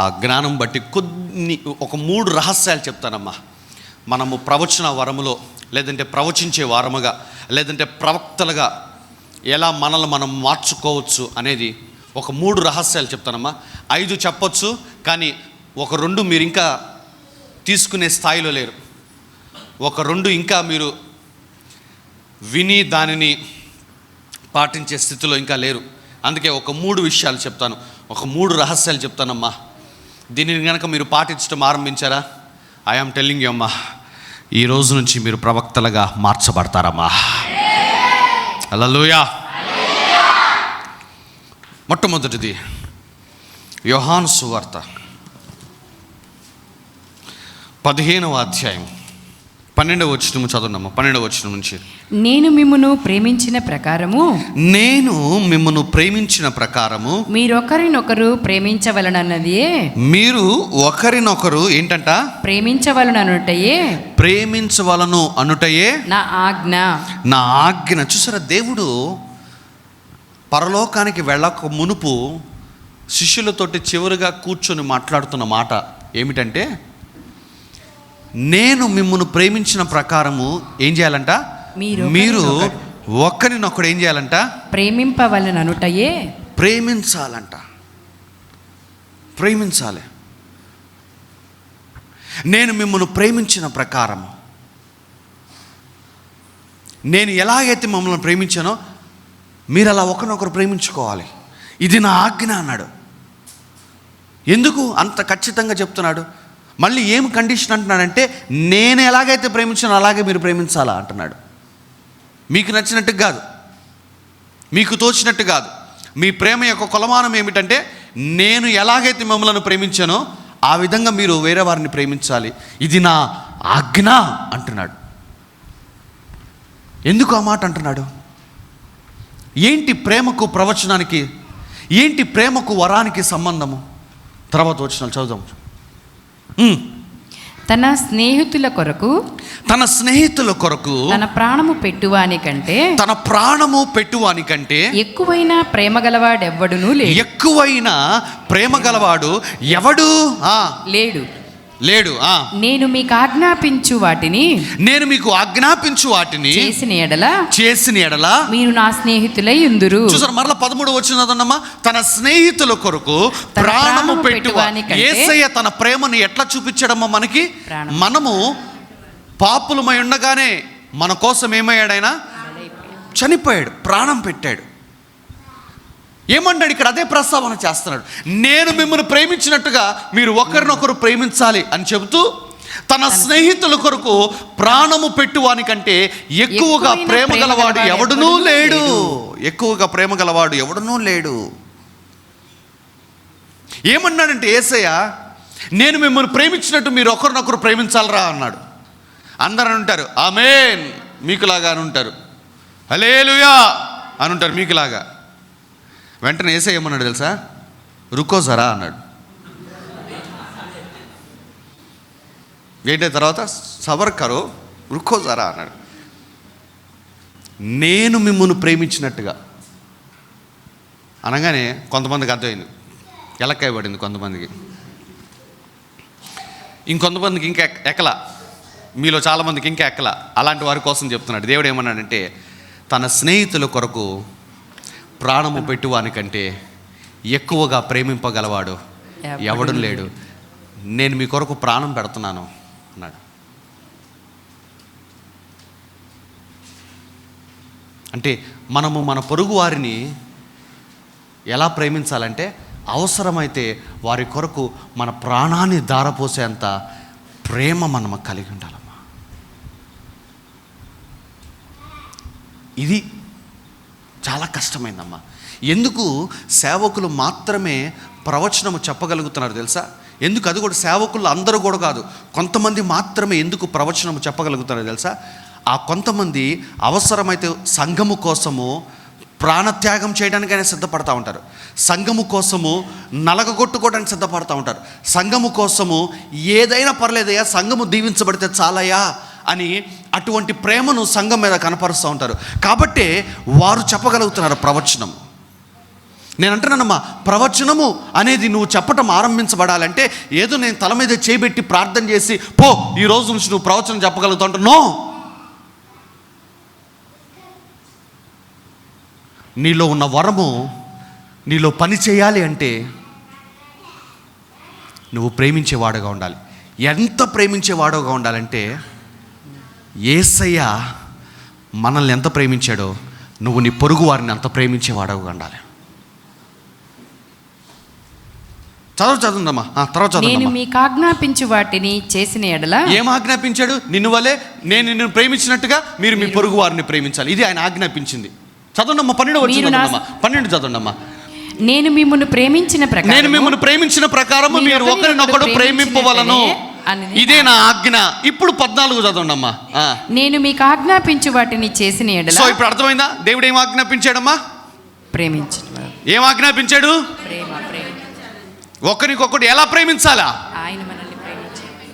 ఆ జ్ఞానం బట్టి ఒక 3 రహస్యాలు చెప్తానమ్మా. మనము ప్రవచన వరములో, లేదంటే ప్రవచించే వారముగా, లేదంటే ప్రవక్తలుగా ఎలా మనల్ని మనం మార్చుకోవచ్చు అనేది ఒక 3 రహస్యాలు చెప్తానమ్మా. 5 చెప్పొచ్చు, కానీ ఒక 2 మీరు ఇంకా తీసుకునే స్థాయిలో లేరు, ఒక 2 ఇంకా మీరు విని దానిని పాటించే స్థితిలో ఇంకా లేరు. అందుకే ఒక 3 విషయాలు చెప్తాను, ఒక 3 రహస్యాలు చెప్తానమ్మా. దీనిని కనుక మీరు పాటించడం ఆరంభించారా, ఐఆమ్ టెల్లింగ్ యూ అమ్మా, ఈ రోజు నుంచి మీరు ప్రవక్తలుగా మార్చబడతారమ్మా. హల్లెలూయా. మొట్టమొదటిది యోహాను సువార్త 15వ అధ్యాయం 12వ వచనం చదువునమ్మా. 12వ వచనం నుంచి. నేను మిమ్మును ప్రేమించిన ప్రకారము మీరొకరినొకరు ప్రేమించవలనన్నదే. మీరు ఒకరినొకరు ఏంటంట? ప్రేమించవలను అనుటయే నా ఆజ్ఞ. చూసారా, దేవుడు పరలోకానికి వెళ్ళక మునుపు శిష్యులతోటి చివరిగా కూర్చొని మాట్లాడుతున్న మాట ఏమిటంటే, నేను మిమ్మల్ని ప్రేమించిన ప్రకారము ఏం చేయాలంట? మీరు ఒక్కరినొకడు ఏం చేయాలంట? ప్రేమింపవలననుటయే. ప్రేమించాలంట, ప్రేమించాలి. నేను మిమ్మల్ని ప్రేమించిన ప్రకారము, నేను ఎలాగైతే మమ్మల్ని ప్రేమించానో మీరు అలా ఒకరినొకరు ప్రేమించుకోవాలి. ఇది నా ఆజ్ఞ అన్నాడు. ఎందుకు అంత ఖచ్చితంగా చెప్తున్నాడు? మళ్ళీ ఏం కండిషన్ అంటున్నాడంటే, నేను ఎలాగైతే ప్రేమించానో అలాగే మీరు ప్రేమించాలా అంటున్నాడు. మీకు నచ్చినట్టు కాదు, మీకు తోచినట్టు కాదు. మీ ప్రేమ యొక్క కొలమానం ఏమిటంటే, నేను ఎలాగైతే మిమ్మల్ని ప్రేమించానో ఆ విధంగా మీరు వేరే వారిని ప్రేమించాలి. ఇది నా ఆజ్ఞ అంటున్నాడు. ఎందుకు ఆ మాట అంటున్నాడు? ఏంటి ప్రేమకు ప్రవచనానికి, ఏంటి ప్రేమకు వరానికి సంబంధము? తర్వాత వచనాలు చదువుదాం. తన స్నేహితుల కొరకు తన ప్రాణము పెట్టువానికంటే ఎక్కువైన ప్రేమ గలవాడు ఎవడు లేడు. నేను మీకు ఆజ్ఞాపించు వాటిని చేసిన ఎడల మీరు నా స్నేహితులై ఉందురు. చూసారు, మరలా 13 వచ్చినదన్నమ్మా. తన స్నేహితుల కొరకు ప్రాణము పెట్టువానికంటే. యేసయ్య తన ప్రేమను ఎట్లా చూపించడమ్మా మనకి? మనము పాపులమై ఉండగానే మన కోసం ఏమయ్యాడు? ఆయన చనిపోయాడు, ప్రాణం పెట్టాడు. ఏమన్నాడు ఇక్కడ? అదే ప్రస్తావన చేస్తున్నాడు. నేను మిమ్మల్ని ప్రేమించినట్టుగా మీరు ఒకరినొకరు ప్రేమించాలి అని చెబుతూ, తన స్నేహితుల కొరకు ప్రాణము పెట్టువానికంటే ఎక్కువగా ప్రేమ గలవాడు ఎవడునూ లేడు. ఎక్కువగా ప్రేమ గలవాడు ఎవడునూ లేడు. ఏమన్నాడంటే యేసయ్య, నేను మిమ్మల్ని ప్రేమించినట్టు మీరు ఒకరినొకరు ప్రేమించాలరా అన్నాడు. అందరూ అంటారు ఆమేన్, మీకులాగా అని ఉంటారు, హల్లెలూయా అని ఉంటారు మీకులాగా. వెంటనే యేసయ్య ఏమన్నాడు తెలుసా? రుకో జరా అన్నాడు. ఏంటంటే తర్వాత సబర్ కరో, రుకో జరా అన్నాడు. నేను మిమ్మల్ని ప్రేమించినట్టుగా అనగానే కొంతమందికి అర్థమైంది, ఎలక్కాయ పడింది కొంతమందికి, ఇంకొంతమందికి ఇంకా ఎక్కల, మీలో చాలామందికి ఇంకా ఎక్కల. అలాంటి వారి కోసం చెప్తున్నాడు. దేవుడు ఏమన్నాడంటే, తన స్నేహితుల కొరకు ప్రాణము పెట్టువానికంటే ఎక్కువగా ప్రేమింపగలవాడు ఎవడు లేడు. నేను మీ కొరకు ప్రాణం పెడుతున్నాను అన్నాడు. అంటే మనము మన పొరుగు వారిని ఎలా ప్రేమించాలంటే, అవసరమైతే వారి కొరకు మన ప్రాణాన్ని ధారపోసేంత ప్రేమ మనం కలిగి ఉండాలమ్మా. ఇది చాలా కష్టమైందమ్మా. ఎందుకు సేవకులు మాత్రమే ప్రవచనము చెప్పగలుగుతున్నారు తెలుసా? ఎందుకు? అది కూడా సేవకులు అందరూ కూడా కాదు, కొంతమంది మాత్రమే ఎందుకు ప్రవచనము చెప్పగలుగుతున్నారు తెలుసా? ఆ కొంతమంది అవసరమైతే సంఘము కోసము ప్రాణత్యాగం చేయడానికైనా సిద్ధపడతా ఉంటారు, సంఘము కోసము నలగగొట్టుకోవడానికి సిద్ధపడతా ఉంటారు, సంఘము కోసము ఏదైనా పర్లేదయ్యా, సంఘము దీవించబడితే చాలయ్యా అని అటువంటి ప్రేమను సంఘం మీద కనపరుస్తూ ఉంటారు. కాబట్టే వారు చెప్పగలుగుతున్నారు ప్రవచనం. నేను అంటున్నానమ్మా, ప్రవచనము అనేది నువ్వు చెప్పటం ఆరంభించబడాలంటే ఏదో నేను తల మీద చేయబెట్టి ప్రార్థన చేసి పో ఈ రోజు నుంచి నువ్వు ప్రవచనం చెప్పగలుగుతా ఉంటావు. నో, నీలో ఉన్న వరము నీలో పని చేయాలి అంటే నువ్వు ప్రేమించేవాడుగా ఉండాలి. ఎంత ప్రేమించేవాడుగా ఉండాలంటే, యేసయ్య మనల్ని ఎంత ప్రేమించాడో నువ్వు నీ పొరుగు వారిని అంత ప్రేమించేవాడుగా ఉండాలి. చదవండమ్మా. తర్వాత నేను చదవండి. మీకు ఆజ్ఞాపించు వాటిని చేసిన ఎడల. ఏం ఆజ్ఞాపించాడు? నిన్ను వలే నేను నిన్ను ప్రేమించినట్టుగా మీరు మీ పొరుగు వారిని ప్రేమించాలి. ఇది ఆయన ఆజ్ఞాపించింది. చదవండమ్మా. 12 చదవండమ్మా. నేను మిమ్మల్ని ప్రేమించిన ప్రకారం మీరు ఒకరినొకడు ప్రేమింపవలను, ఇదే నా ఆజ్ఞ. ఇప్పుడు 14 చదవండమ్మా. నేను మీకు ఆజ్ఞాపించు వాటిని చేసిన ఎడల. సో ఇప్పుడు అర్థమైందా దేవుడు ఏం ఆజ్ఞాపించాడమ్మా? ప్రేమించిన. ఏం ఆజ్ఞాపించాడు? ఒకరికొకడు ఎలా ప్రేమించాలా? ఆయన మనల్ని ప్రేమించాడు.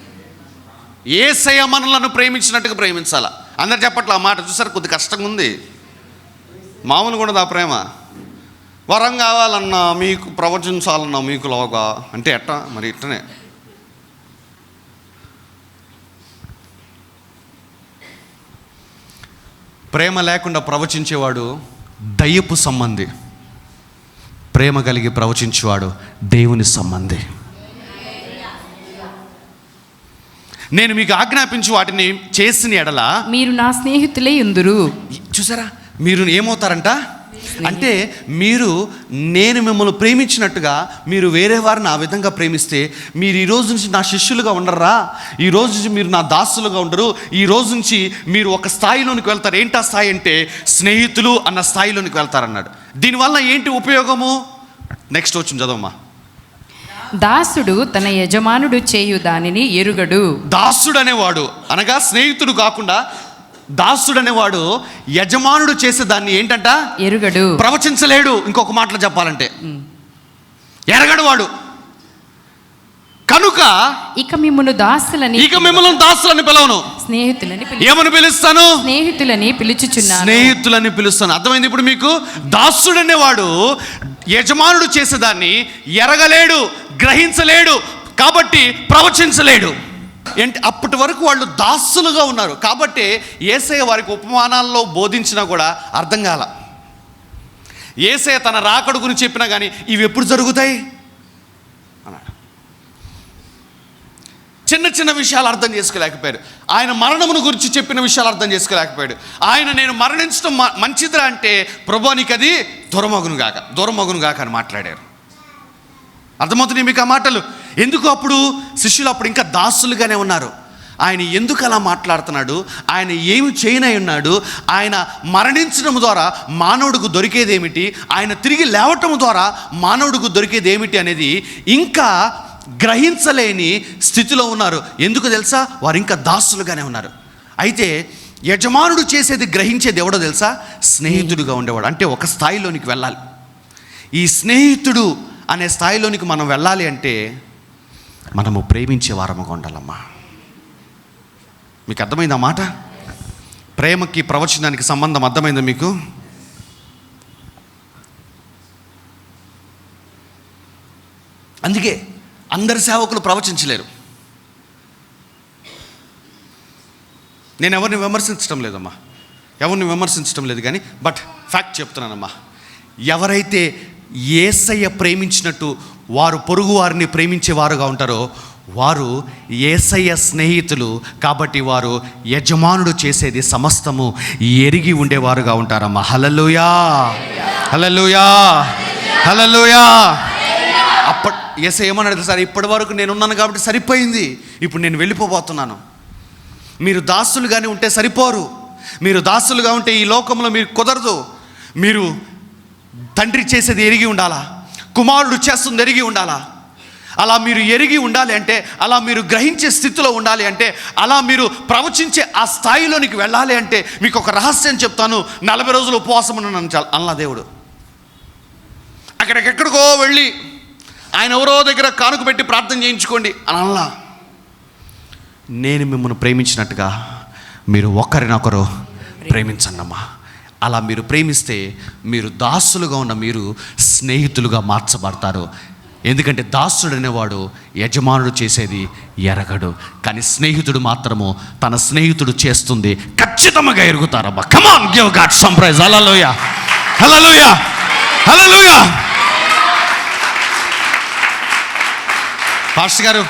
యేసయ్య మనలను ప్రేమించినట్టుగా ప్రేమించాలా. అందరు చెప్పట్లా ఆ మాట. చూసారు, కొద్ది కష్టంగా ఉంది. మామూలుగా ఉండదు ఆ ప్రేమ. వరం కావాలన్నా, మీకు ప్రవచించాలన్నా మీకు లోగా అంటే ఎట్టా మరి? ఇట్టనే ప్రేమ లేకుండా ప్రవచించేవాడు దయ్యపు సంబంధి, ప్రేమ కలిగి ప్రవచించేవాడు దేవుని సంబంధి. నేను మీకు ఆజ్ఞాపించి వాటిని చేసిన ఎడల మీరు నా స్నేహితులే ఉందురు. చూసారా, మీరు ఏమవుతారంట అంటే, మీరు నేను మిమ్మల్ని ప్రేమించినట్టుగా మీరు వేరే వారిని ఆ విధంగా ప్రేమిస్తే మీరు ఈ రోజు నుంచి నా శిష్యులుగా ఉండరా, ఈ రోజు నుంచి మీరు నా దాసులుగా ఉండరు, ఈ రోజు నుంచి మీరు ఒక స్థాయిలోనికి వెళ్తారు. ఏంటా స్థాయి అంటే స్నేహితులు అన్న స్థాయిలోనికి వెళ్తారన్నాడు. దీనివల్ల ఏంటి ఉపయోగము? నెక్స్ట్ వచ్చింది చదవమ్మా. దాసుడు తన యజమానుడు చేయు దానిని ఎరుగడు. దాసుడు అనేవాడు అనగా స్నేహితుడు కాకుండా దాసుడు అనేవాడు యజమానుడు చేసే దాన్ని ఏంటంట? ఎరుగడు, ప్రవచించలేడు. ఇంకొక మాటలో చెప్పాలంటే ఎరగడు వాడు. కనుక ఇక మిమ్మల్ని దాసులని పిలవను, స్నేహితులని. ఏమని పిలుస్తాను? స్నేహితులని పిలుచుచున్నాను. స్నేహితులని పిలుస్తాను. అర్థమైంది ఇప్పుడు మీకు? దాసుడు అనేవాడు యజమానుడు చేసేదాన్ని ఎరగలేడు, గ్రహించలేడు, కాబట్టి ప్రవచించలేడు. ఏంటి? అప్పటి వరకు వాళ్ళు దాసులుగా ఉన్నారు కాబట్టి యేసయ్య వారికి ఉపమానాల్లో బోధించినా కూడా అర్థం కాల. యేసయ్య తన రాకడ గురించి చెప్పినా కానీ ఇవి ఎప్పుడు జరుగుతాయి అన్నాడు. చిన్న చిన్న విషయాలు అర్థం చేసుకోలేకపోయాడు. ఆయన మరణమును గురించి చెప్పిన విషయాలు అర్థం చేసుకోలేకపోయాడు. ఆయన నేను మరణించడం మంచిదిరా అంటే ప్రభువా నీకు అది దూరమగును గాక అని మాట్లాడారు. అర్థమవుతుంది మీకు ఆ మాటలు? ఎందుకు అప్పుడు శిష్యులు అప్పుడు ఇంకా దాసులుగానే ఉన్నారు. ఆయన ఎందుకు అలా మాట్లాడుతున్నాడు? ఆయన ఏమి చేయనై ఉన్నాడు? ఆయన మరణించడం ద్వారా మానవుడికి దొరికేది ఏమిటి? ఆయన తిరిగి లేవటం ద్వారా మానవుడికి దొరికేది ఏమిటి అనేది ఇంకా గ్రహించలేని స్థితిలో ఉన్నారు. ఎందుకు తెలుసా? వారు ఇంకా దాసులుగానే ఉన్నారు. అయితే యజమానుడు చేసేది గ్రహించేది ఎవడో తెలుసా? స్నేహితుడిగా ఉండేవాడు. అంటే ఒక స్థాయిలోనికి వెళ్ళాలి. ఈ స్నేహితుడు అనే స్థాయిలోనికి మనం వెళ్ళాలి అంటే మనము ప్రేమించే వారముగా ఉండాలమ్మా. మీకు అర్థమైందా మాట? ప్రేమకి ప్రవచనానికి సంబంధం అర్థమైందా మీకు? అందుకే అందరి సేవకులు ప్రవచించలేరు. నేను ఎవరిని విమర్శించడం లేదమ్మా, కానీ బట్ ఫ్యాక్ట్ చెప్తున్నానమ్మా. ఎవరైతే యేసయ్య ప్రేమించినట్టు వారు పొరుగు వారిని ప్రేమించేవారుగా ఉంటారో వారు యేసయ్య స్నేహితులు. కాబట్టి వారు యజమానుడు చేసేది సమస్తము ఎరిగి ఉండేవారుగా ఉంటారమ్మా. హల్లెలూయా, హల్లెలూయా, హల్లెలూయా. యేసయ్య ఏమన్నాడు సార్? ఇప్పటి వరకు నేనున్నాను కాబట్టి సరిపోయింది, ఇప్పుడు నేను వెళ్ళిపోబోతున్నాను. మీరు దాసులుగానే ఉంటే సరిపోరు. మీరు దాసులుగా ఉంటే ఈ లోకంలో మీరు కుదరదు. మీరు తండ్రి చేసేది ఎరిగి ఉండాలా, కుమారుడు చేస్తుంది ఎరిగి ఉండాలా. అలా మీరు ఎరిగి ఉండాలి అంటే, అలా మీరు గ్రహించే స్థితిలో ఉండాలి అంటే, అలా మీరు ప్రవచించే ఆ స్థాయిలోనికి వెళ్ళాలి అంటే మీకు ఒక రహస్యం చెప్తాను. 40 రోజులు ఉపవాసం ఉన్నాను అల్లా దేవుడు. అక్కడికెక్కడికో వెళ్ళి ఆయన ఎవరో దగ్గర కానుక పెట్టి ప్రార్థన చేయించుకోండి అని అల్లా. నేను మిమ్మల్ని ప్రేమించినట్టుగా మీరు ఒకరినొకరు ప్రేమించండమ్మా. అలా మీరు ప్రేమిస్తే మీరు దాసులుగా ఉన్న మీరు స్నేహితులుగా మార్చబడతారు. ఎందుకంటే దాసుడు అనేవాడు యజమానుడు చేసేది ఎరగడు, కానీ స్నేహితుడు మాత్రము తన స్నేహితుడు చేస్తుంది ఖచ్చితంగా ఎరుగుతారమ్మా. Come on, give God some praise. Hallelujah, hallelujah, hallelujah. Pastor గారు,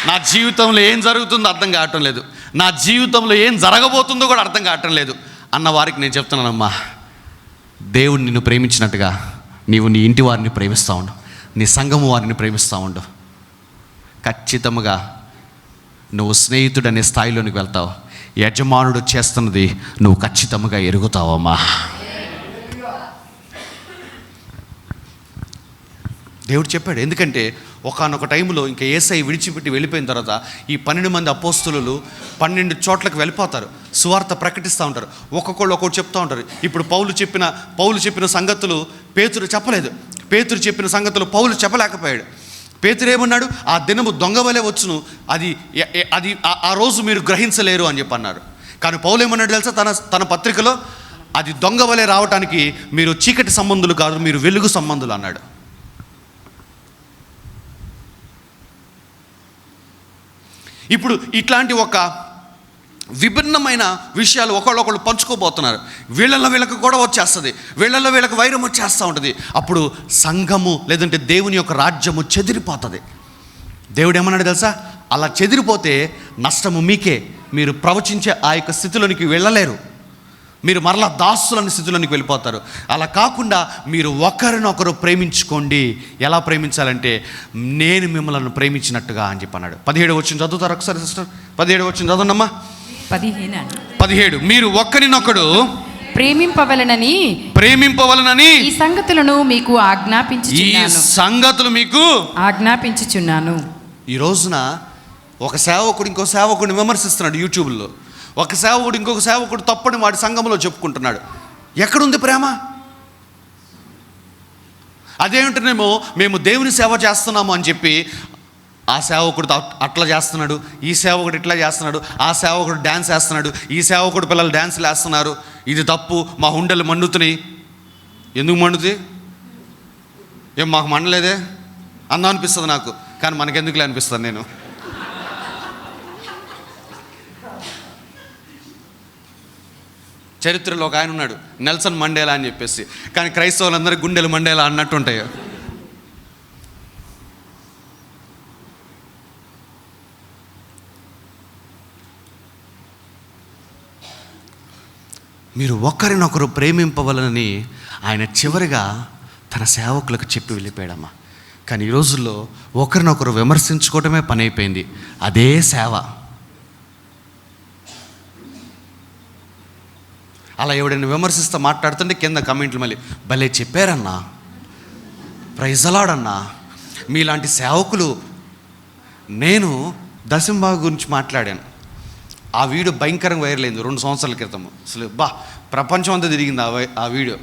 నా జీవితంలో ఏం జరుగుతుందో అర్థం కావటం లేదు, నా జీవితంలో ఏం జరగబోతుందో కూడా అర్థం కావటం లేదు అన్న వారికి నేను చెప్తున్నానమ్మా, దేవుడు నిన్ను ప్రేమించినట్టుగా నీవు నీ ఇంటి వారిని ప్రేమిస్తూ ఉండు. నీ సంఘము వారిని ప్రేమిస్తూ ఉండు. ఖచ్చితంగా నువ్వు స్నేహితుడు అనే స్థాయిలోనికి వెళ్తావు. యజమానుడు చేస్తున్నది నువ్వు ఖచ్చితంగా ఎరుగుతావమ్మా. దేవుడు చెప్పాడు. ఎందుకంటే ఒకానొక టైంలో ఇంకా యేసయ్య విడిచిపెట్టి వెళ్ళిపోయిన తర్వాత ఈ 12 మంది అపోస్తలులు 12 చోట్లకు వెళ్ళిపోతారు, సువార్త ప్రకటిస్తూ ఉంటారు. ఒక్కొక్కళ్ళు ఒక్కొక్కటి చెప్తూ ఉంటారు. ఇప్పుడు పౌలు చెప్పిన సంగతులు పేతురు చెప్పలేదు. పేతురు చెప్పిన సంగతులు పౌలు చెప్పలేకపోయాడు. పేతురు ఏమన్నాడు? ఆ దినము దొంగ వలె వచ్చును, అది ఆ రోజు మీరు గ్రహించలేరు అని చెప్పి అన్నారు. కానీ పౌలు ఏమన్నాడు తెలుసా? తన పత్రికలో అది దొంగ వలె రావటానికి మీరు చీకటి సంబంధులు కాదు, మీరు వెలుగు సంబంధులు అన్నాడు. ఇప్పుడు ఇట్లాంటి ఒక విభిన్నమైన విషయాలు ఒకళ్ళు పంచుకోబోతున్నారు. వీళ్ళకి కూడా వచ్చేస్తుంది, వీళ్ళకి వైరం వచ్చేస్తూ ఉంటుంది. అప్పుడు సంఘము లేదంటే దేవుని యొక్క రాజ్యము చెదిరిపోతుంది. దేవుడు ఏమన్నాడు తెలుసా? అలా చెదిరిపోతే నష్టము మీకే. మీరు ప్రవచించే ఆ యొక్క స్థితిలోనికి వెళ్ళలేరు. మీరు మరలా దాసులని స్థితిలోనికి వెళ్ళిపోతారు. అలా కాకుండా మీరు ఒకరినొకరు ప్రేమించుకోండి. ఎలా ప్రేమించాలంటే నేను మిమ్మల్ని ప్రేమించినట్టుగా అని చెప్పి అన్నాడు. 17 వచ్చిన చదువుతారు ఒకసారి సిస్టర్? 17 వచ్చిన చదవండమ్మా. 17 మీరు ఒకరినొకడు ప్రేమింపవలనని ఈ సంగతులను మీకు ఆజ్ఞాపించుచున్నాను. ఈ రోజున ఒక సేవకుడు ఇంకో సేవకుడిని విమర్శిస్తున్నాడు యూట్యూబ్లో. ఒక సేవకుడు ఇంకొక సేవకుడు తప్పని వాడి సంఘంలో చెప్పుకుంటున్నాడు. ఎక్కడుంది ప్రేమ? అదేంటనేమో మేము దేవుని సేవ చేస్తున్నాము అని చెప్పి ఆ సేవకుడు అట్లా చేస్తున్నాడు, ఈ సేవకుడు ఇట్లా చేస్తున్నాడు, ఆ సేవకుడు డ్యాన్స్ వేస్తున్నాడు, ఈ సేవకుడు పిల్లలు డ్యాన్సులు వేస్తున్నారు. ఇది తప్పు, మా హుండెలు మండుతున్నాయి. ఎందుకు మండుతాయి? ఏం మాకు మండలేదే అందా అనిపిస్తుంది నాకు. కానీ మనకెందుకులే అనిపిస్తుంది. నేను చరిత్రలో ఒక ఆయన ఉన్నాడు, నెల్సన్ మండేలా అని చెప్పేసి. కానీ క్రైస్తవులందరూ గుండెలు మండేలా అన్నట్టు ఉంటాయి. మీరు ఒకరినొకరు ప్రేమింపవలనని ఆయన చివరిగా తన సేవకులకు చెప్పి వెళ్ళిపోయాడమ్మా. కానీ ఈ రోజుల్లో ఒకరినొకరు విమర్శించుకోవటమే పని అయిపోయింది. అదే సేవ. అలా ఎవడైనా విమర్శిస్తూ మాట్లాడుతుంటే కింద కమెంట్లు మళ్ళీ భలే చెప్పారన్నా, ప్రైజ్ అలాడన్నా, మీలాంటి సేవకులు. నేను దశంబాగు గురించి మాట్లాడాను. ఆ వీడియో భయంకరంగా వైరల్ అయింది 2 సంవత్సరాల క్రితము. అసలు ప్రపంచం అంతా తిరిగింది ఆ వీడియో.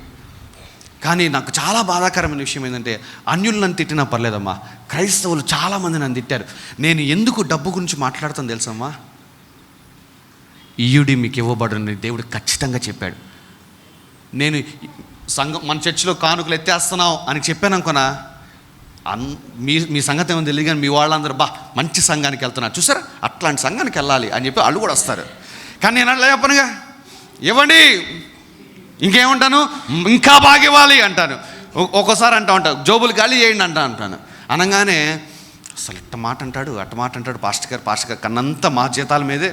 కానీ నాకు చాలా బాధాకరమైన విషయం ఏంటంటే, అన్యులు నన్ను తిట్టినా పర్లేదమ్మా, క్రైస్తవులు చాలామంది నన్ను తిట్టారు. నేను ఎందుకు డబ్బు గురించి మాట్లాడుతాను తెలుసమ్మా? ఈయుడి మీకు ఇవ్వబడని దేవుడు ఖచ్చితంగా చెప్పాడు. నేను మన చర్చిలో కానుకలు ఎత్తేస్తున్నాం అని చెప్పాను అనుకున్నా, మీ సంగతి ఏమో తెలియదు కానీ మీ వాళ్ళందరూ మంచి సంఘానికి వెళ్తున్నారు చూసారా, అట్లాంటి సంఘానికి వెళ్ళాలి అని చెప్పి వాళ్ళు కూడా వస్తారు. కానీ నేను అట్లా చెప్పనుగా, ఇవ్వండి, ఇంకేమంటాను, ఇంకా బాగా ఇవ్వాలి అంటాను. ఒక్కోసారి ఉంటాను జోబులు ఖాళీ చేయండి అంటాను. అనగానే అసలు అట్ట మాట అంటాడు పాస్టర్ గారు కన్నంతా మా జీతాల మీదే.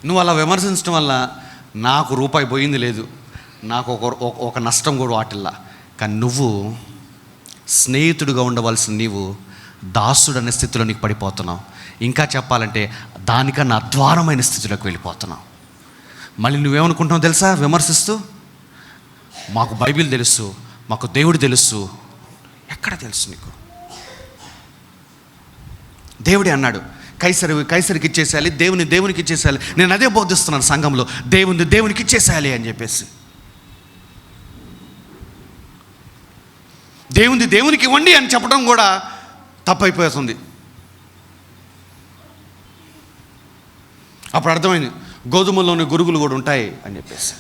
నువ్వు అలా విమర్శించడం వల్ల నాకు రూపాయి పోయింది లేదు, నాకు ఒక నష్టం కూడా వాటిల్లా. కానీ నువ్వు స్నేహితుడిగా ఉండవలసిన నీవు దాసుడు అనే స్థితిలో నీకు పడిపోతున్నావు. ఇంకా చెప్పాలంటే దానికన్నా అద్వారమైన స్థితిలోకి వెళ్ళిపోతున్నావు. మళ్ళీ నువ్వేమనుకుంటున్నావు తెలుసా? విమర్శిస్తూ మాకు బైబిల్ తెలుసు, మాకు దేవుడు తెలుసు. ఎక్కడ తెలుసు నీకు? దేవుడే అన్నాడు కైసరికి ఇచ్చేసేయాలి, దేవునికి ఇచ్చేసేయాలి. నేను అదే బోధిస్తున్నాను సంఘంలో, దేవునికి ఇచ్చేసేయాలి అని చెప్పేసి. దేవునికి ఇవ్వండి అని చెప్పడం కూడా తప్పైపోతుంది. అప్పుడు అర్థమైంది గోధుమల్లోని గురుగులు కూడా ఉంటాయి అని చెప్పేసి.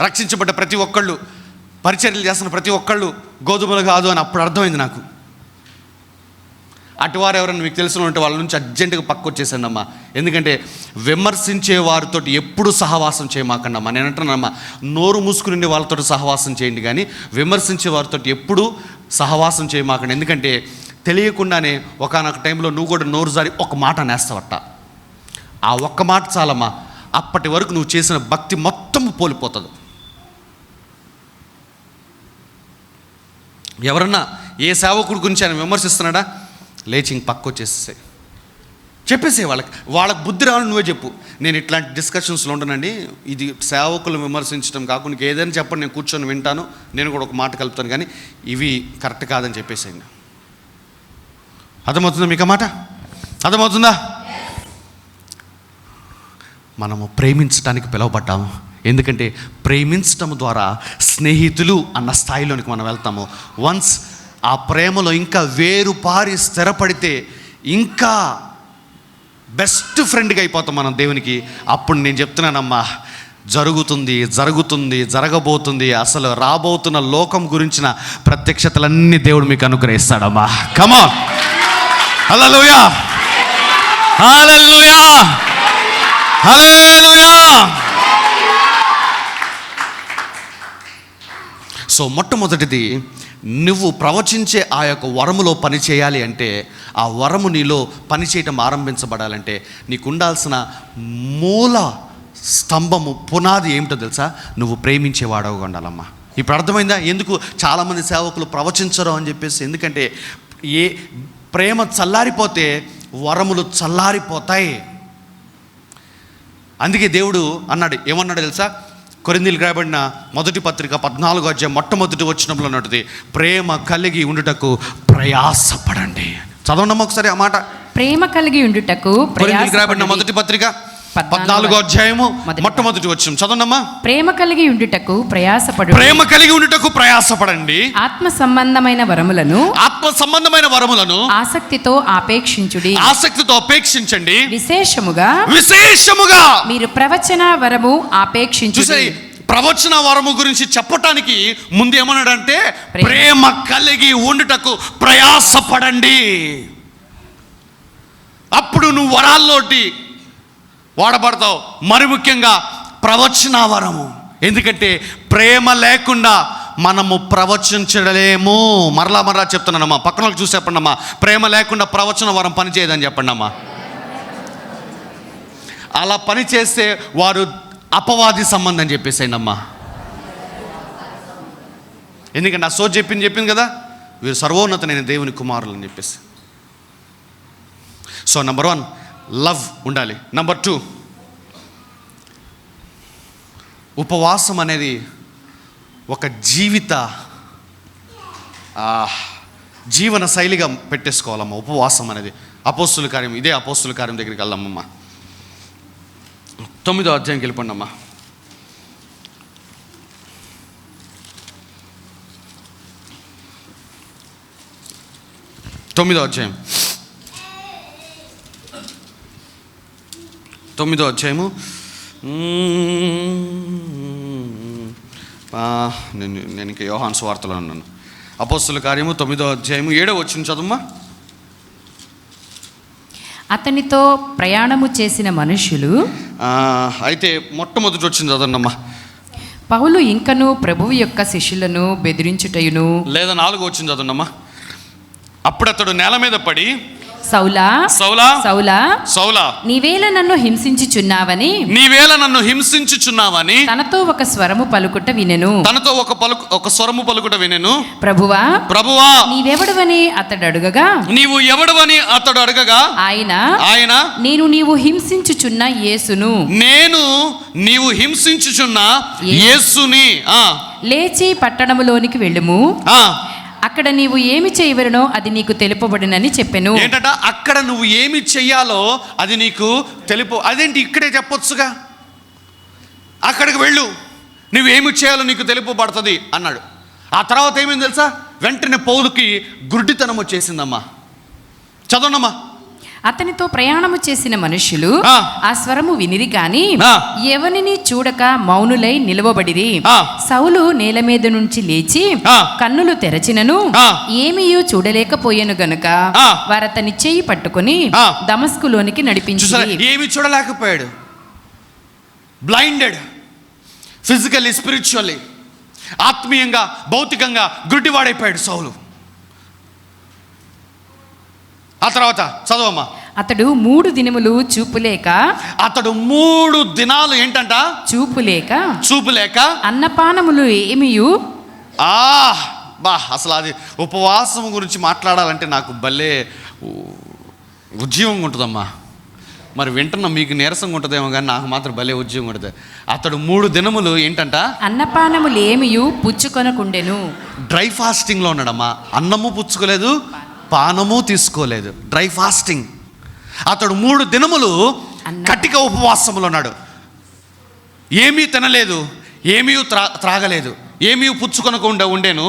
రక్షించబడ్డ ప్రతి ఒక్కళ్ళు, పరిచర్యలు చేస్తున్న ప్రతి ఒక్కళ్ళు గోధుమలు కాదు అని అప్పుడు అర్థమైంది నాకు. అటువారు ఎవరైనా మీకు తెలిసిన ఉంటే వాళ్ళ నుంచి అర్జెంటుగా పక్కకు వచ్చేసానమ్మా. ఎందుకంటే విమర్శించే వారితో ఎప్పుడు సహవాసం చేయమాకండమ్మా. నేను అంటున్నానమ్మా, నోరు మూసుకుని వాళ్ళతో సహవాసం చేయండి, కానీ విమర్శించే వారితో ఎప్పుడు సహవాసం చేయమాకండి. ఎందుకంటే తెలియకుండానే ఒకానొక టైంలో నువ్వు కూడా నోరు జారి ఒక మాట నేస్తావట. ఆ ఒక్క మాట చాలమ్మా, అప్పటి వరకు నువ్వు చేసిన భక్తి మొత్తం పోలిపోతుంది. ఎవరన్నా ఏ సేవకుడి గురించి ఆయన విమర్శిస్తున్నాడా, లేచి ఇంక పక్క వచ్చేసేసాయి, చెప్పేసే వాళ్ళకి బుద్ధి రావాలని నువ్వే చెప్పు. నేను ఇట్లాంటి డిస్కషన్స్లో ఉంటానండి, ఇది సేవకులు విమర్శించడం కాకుండా ఏదైనా చెప్పండి, నేను కూర్చొని వింటాను, నేను కూడా ఒక మాట కలుపుతాను, కానీ ఇవి కరెక్ట్ కాదని చెప్పేసేయండి. అర్థమవుతుందా మీకు? మాట అర్థమవుతుందా? మనము ప్రేమించడానికి పిలువబడ్డాము. ఎందుకంటే ప్రేమించడం ద్వారా స్నేహితులు అన్న స్థాయిలోనికి మనం వెళ్తాము. వన్స్ ఆ ప్రేమలో ఇంకా వేరుపారి స్థిరపడితే ఇంకా బెస్ట్ ఫ్రెండ్గా అయిపోతాం మనం దేవునికి. అప్పుడు నేను చెప్తున్నానమ్మా, జరగబోతుంది, అసలు రాబోతున్న లోకం గురించిన ప్రత్యక్షతలన్నీ దేవుడు మీకు అనుగ్రహిస్తాడమ్మా. Come on, hallelujah, hallelujah, hallelujah. So మొట్టమొదటిది, నువ్వు ప్రవచించే ఆ యొక్క వరములో పని చేయాలి అంటే, ఆ వరము నీలో పనిచేయటం ఆరంభించబడాలంటే నీకు ఉండాల్సిన మూల స్తంభము, పునాది ఏమిటో తెలుసా? నువ్వు ప్రేమించేవాడవుగా ఉండాలమ్మా. ఇప్పుడు అర్థమైందా ఎందుకు చాలామంది సేవకులు ప్రవచించరు అని చెప్పేసి? ఎందుకంటే ఏ ప్రేమ చల్లారిపోతే వరములు చల్లారిపోతాయి. అందుకే దేవుడు అన్నాడు, ఏమన్నాడు తెలుసా? కొరింథీయులకు రాయబడిన మొదటి పత్రిక 14వ అధ్యాయం మొట్టమొదటి వచనంలో ఉన్నది, ప్రేమ కలిగి ఉండుటకు ప్రయాసపడండి. చదవండి ఒకసారి ఆ మాట. ప్రేమ కలిగి ఉండుటకు కొరింథీయులకు రాయబడిన మొదటి పత్రిక 14వ అధ్యాయము మొట్టమొదటి వచనం చదవండమ్మా. ప్రేమ కలిగి ఉండుటకు ప్రయాసపడు. ప్రేమ కలిగి ఉండుటకు ప్రయాసపడండి. ఆత్మ సంబంధమైన వరములను ఆసక్తితో అపేక్షించండి. విశేషముగా మీరు ప్రవచన వరము ఆపేక్షించుడి. ప్రవచన వరము గురించి చెప్పటానికి ముందు ఏమన్నాడంటే, ప్రేమ కలిగి ఉండుటకు ప్రయాసపడండి. అప్పుడు నువ్వు వరాల్లోటి వాడబడతావు. మరి ముఖ్యంగా ప్రవచన వరము. ఎందుకంటే ప్రేమ లేకుండా మనము ప్రవచించలేము. మరలా చెప్తున్నానమ్మా, పక్కన చూసి చెప్పండి అమ్మా, ప్రేమ లేకుండా ప్రవచన వరం పనిచేయదని చెప్పండి అమ్మా. అలా పని చేస్తే వారు అపవాది సంబంధం చెప్పేసేయండి అమ్మా. ఎందుకంటే ఆ సో చెప్పింది కదా, వీరు సర్వోన్నతమైన దేవుని కుమారులు అని చెప్పేసి. సో నెంబర్ 1 లవ్ ఉండాలి. నెంబర్ 2 ఉపవాసం అనేది ఒక జీవన శైలిగా పెట్టేసుకోవాలమ్మా. ఉపవాసం అనేది అపోస్తుల కార్యం, ఇదే అపోస్తుల కార్యం దగ్గరికి వెళ్దామమ్మా. 9వ అధ్యాయంకి వెళ్ళిపోండి అమ్మా. 9వ అధ్యాయం 9వ అధ్యాయము నేను ఇంకా యోహాను సువార్తలో ఉన్నాను. అపోస్తుల కార్యము 9వ అధ్యాయము 7వ వచనం చదువుమా. అతనితో ప్రయాణము చేసిన మనుషులు అయితే మొట్టమొదటి వచ్చింది చదవమ్మా. పౌలు ఇంకను ప్రభువు యొక్క శిష్యులను బెదిరించుటయును. లేదా 4వ వచ్చింది చదవమ్మా. అప్పుడు అతడు నేల మీద పడి, సౌలా సౌలా సౌలా సౌలా నీవేళ నన్ను హింసించుచున్నావని తనతో ఒక స్వరము పలుకుట వినెను. ప్రభువా నీవెవడవని అతడు అడగగా ఆయన నీవు హింసించుచున్న యేసుని లేచి పట్టణములోనికి వెళ్ళుము, అక్కడ నీవు ఏమి చేయవలనో అది నీకు తెలుపబడినని చెప్పెను. ఏంటంట? అక్కడ నువ్వు ఏమి చెయ్యాలో అది నీకు అదేంటి ఇక్కడే చెప్పొచ్చుగా, అక్కడికి వెళ్ళు, నువ్వేమి చేయాలో నీకు తెలుపబడుతుంది అన్నాడు. ఆ తర్వాత ఏమైంది తెలుసా? వెంటనే పౌలుకి గుడ్డితనం వచ్చేసిందమ్మా. చదవనమ్మా. అతనితో ప్రయాణము చేసిన మనుషులు ఆ స్వరము వినిరి గాని ఎవరిని చూడక మౌనులై నిలవబడిరి. సౌలు నేల మీద నుంచి లేచి కన్నులు తెరచినను ఏమీయూ చూడలేకపోయాను గనుక వారతని చెయ్యి పట్టుకుని దమస్కులోనికి నడిపించి. ఏమి చూడలేకపోయాడు, బ్లైండెడ్, ఫిజికల్లీ స్పిరిచువల్లీ, ఆత్మీయంగా భౌతికంగా గుడ్డివాడైపోయాడు సౌలు. ఆ తర్వాత చదవమ్మా. అతడు 3 దినములు చూపులేక చూపులేక అన్నపానములు ఏమియు అసలు అది ఉపవాసం గురించి మాట్లాడాలంటే నాకు భలే ఉద్యోగంగా ఉంటుందమ్మా. మరి వింటున్నా మీకు నీరసంగా ఉంటుందేమో కానీ నాకు మాత్రం భలే ఉద్యోగం ఉంటుంది. అతడు 3 దినములు ఏంటంట, అన్నపానములేమియు పుచ్చుకొనకుండెను. డ్రై ఫాస్టింగ్లో ఉన్నాడమ్మా. అన్నము పుచ్చుకోలేదు, పానము తీసుకోలేదు, డ్రై ఫాస్టింగ్. అతడు 3 దినములు కటిక ఉపవాసములో ఉన్నాడు. ఏమీ తినలేదు, ఏమీ త్రాగలేదు, ఏమీ పుచ్చుకొనకుండా ఉండేను.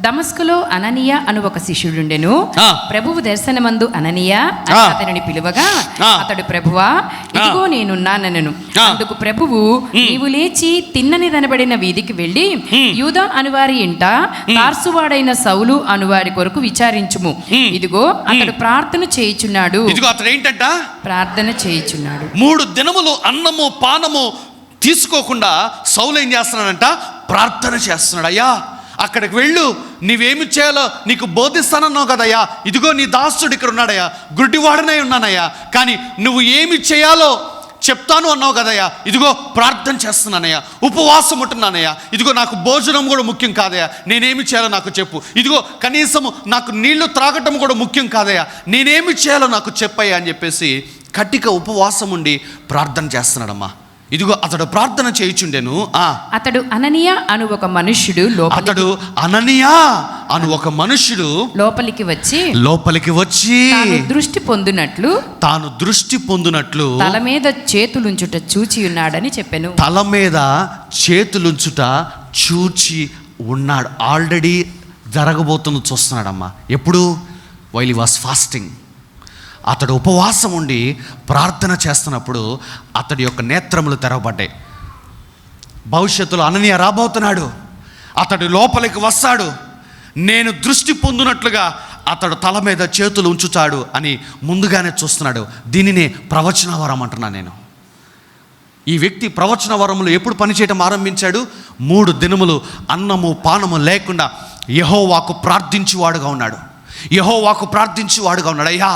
దమస్కులో అననీయ అను ఒక శిష్యుడుండెను. ప్రభువు దర్శనమందు అననీయ అతనిని పిలువగా అతడు, ప్రభువా, ఇదిగో నేనున్నానెను. అందుకు ప్రభువు, నీవు లేచి తిన్నని దనబడిన వీధికి వెళ్ళి యూదా అనువారి ఇంట తార్సువాడైన సౌలు అనువారి కొరకు విచారించుము. ఇదిగో అతడు ప్రార్థన చేయుచున్నాడు. ఇదిగో అతడు ఏంటంట, ప్రార్థన చేయుచున్నాడు. 3 దినములు అన్నము పానము తీసుకోకుండా సౌలు ఏం చేస్తున్నాడంట, ప్రార్థన చేస్తున్నాడు. అయ్యా అక్కడికి వెళ్ళు, నీవేమి చేయాలో నీకు బోధిస్తానన్నావు కదయ్యా, ఇదిగో నీ దాసుడు ఇక్కడ ఉన్నాడయ్యా, గుడ్డివాడనై ఉన్నానయ్యా, కానీ నువ్వు ఏమి చేయాలో చెప్తాను అన్నావు కదయ్యా, ఇదిగో ప్రార్థన చేస్తున్నానయ్యా, ఉపవాసం ఉంటున్నానయ్యా, ఇదిగో నాకు భోజనం కూడా ముఖ్యం కాదయ్యా, నేనేమి చేయాలో నాకు చెప్పు, ఇదిగో కనీసము నాకు నీళ్లు త్రాగటం కూడా ముఖ్యం కాదయ్యా, నేనేమి చేయాలో నాకు చెప్పయ్యా అని చెప్పేసి కటిక ఉపవాసం ఉండి ప్రార్థన చేస్తున్నాడమ్మా. ఇదిగో అతడు ప్రార్థన చేయుచుండెను. అతడు అననీయ అను ఒక మనుష్యుడు లోపలికి వచ్చి తాను దృష్టి పొందునట్లు తల మీద చేతులుంచుట చూచి ఉన్నాడని చెప్పెను. తల మీద చేతులుంచుట చూచి ఉన్నాడు. ఆల్రెడీ జరగబోతుంది చూస్తున్నాడమ్మా. ఎప్పుడు? While he was fasting. అతడు ఉపవాసం ఉండి ప్రార్థన చేస్తున్నప్పుడు అతడి యొక్క నేత్రములు తెరవబడ్డాయి. భవిష్యత్తులో అననీయ రాబోతున్నాడు, అతడు లోపలికి వస్తాడు, నేను దృష్టి పొందినట్లుగా అతడు తల మీద చేతులు ఉంచుతాడు అని ముందుగానే చూస్తున్నాడు. దీనినే ప్రవచన వరం అంటున్నా నేను. ఈ వ్యక్తి ప్రవచన వరములు ఎప్పుడు పనిచేయటం ఆరంభించాడు? 3 దినములు అన్నము పానము లేకుండా యెహోవాకు ప్రార్థించేవాడుగా ఉన్నాడు. అయ్యా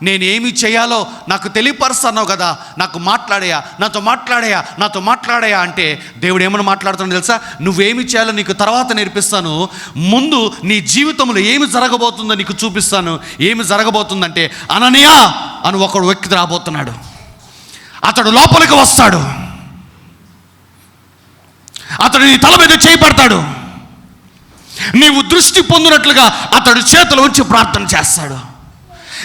నేనేమి చేయాలో నాకు తెలియపరుస్తున్నావు కదా, నాతో మాట్లాడయా అంటే దేవుడు ఏమని మాట్లాడుతున్నాడు తెలుసా? నువ్వేమి చేయాలో నీకు తర్వాత నేర్పిస్తాను, ముందు నీ జీవితంలో ఏమి జరగబోతుందో నీకు చూపిస్తాను. ఏమి జరగబోతుందంటే అననీయ అని ఒకడు వ్యక్తి రాబోతున్నాడు. అతడు లోపలికి వస్తాడు, అతడు నీ తల మీద చేయి పెడతాడు, నీవు దృష్టి పొందినట్లుగా అతడు చేతులు ఉంచి ప్రార్థన చేస్తాడు.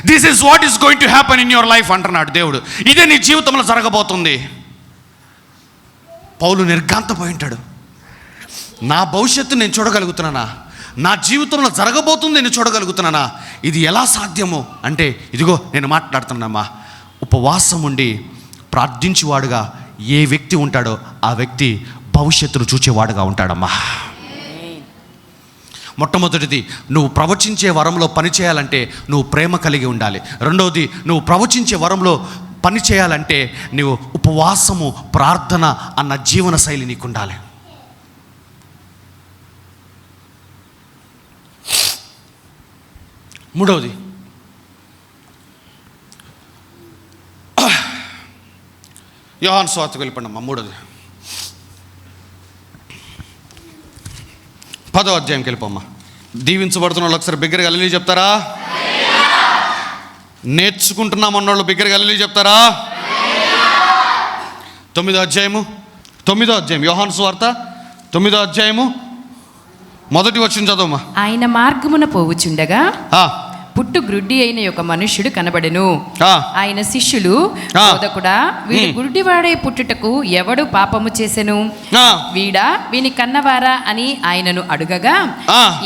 This is what is going to happen in your life అంటున్నాడు దేవుడు. ఇదే నీ జీవితంలో జరగబోతుంది. పౌలు నిర్ఘాంతపోయి ఉంటాడు. నా భవిష్యత్తు నేను చూడగలుగుతున్నానా? నా జీవితంలో జరగబోతుంది నేను చూడగలుగుతున్నానా? ఇది ఎలా సాధ్యము అంటే, ఇదిగో నేను మాట్లాడుతున్నానమ్మా. ఉపవాసం ఉండి ప్రార్థించేవాడుగా ఏ వ్యక్తి ఉంటాడో ఆ వ్యక్తి భవిష్యత్తును చూచేవాడుగా ఉంటాడమ్మా. మొట్టమొదటిది, నువ్వు ప్రవచించే వరంలో పని చేయాలంటే నువ్వు ప్రేమ కలిగి ఉండాలి. రెండవది, నువ్వు ప్రవచించే వరంలో పని చేయాలంటే నువ్వు ఉపవాసము ప్రార్థన అన్న జీవన శైలి నీకు ఉండాలి. మూడవది, యోహాను సువార్తకు వెళ్ళిపోండమ్మా. 3వ 10వ అధ్యాయంకి వెళ్ళిపోమ్మా. దీవించబడుతున్న వాళ్ళు ఒకసారి బిగ్గరగా హల్లెలూయా చెప్తారా? నేర్చుకుంటున్నాం అన్నోళ్ళు బిగ్గరగా హల్లెలూయా చెప్తారా? 9వ అధ్యాయం యోహాను సువార్త 9వ అధ్యాయము 1వ వచనం చదవమ్మా. ఆయన మార్గమున పోవుచుండగా పుట్టు గ్రుడ్డి అయిన ఒక మనుష్యుడు కనబడెను. ఆయన శిష్యులు, బోధకుడా, వీడు గుడ్డివాడే పుట్టుటకు ఎవడు పాపము చేసెను? వీని కన్నవారా అని ఆయనను అడుగగా,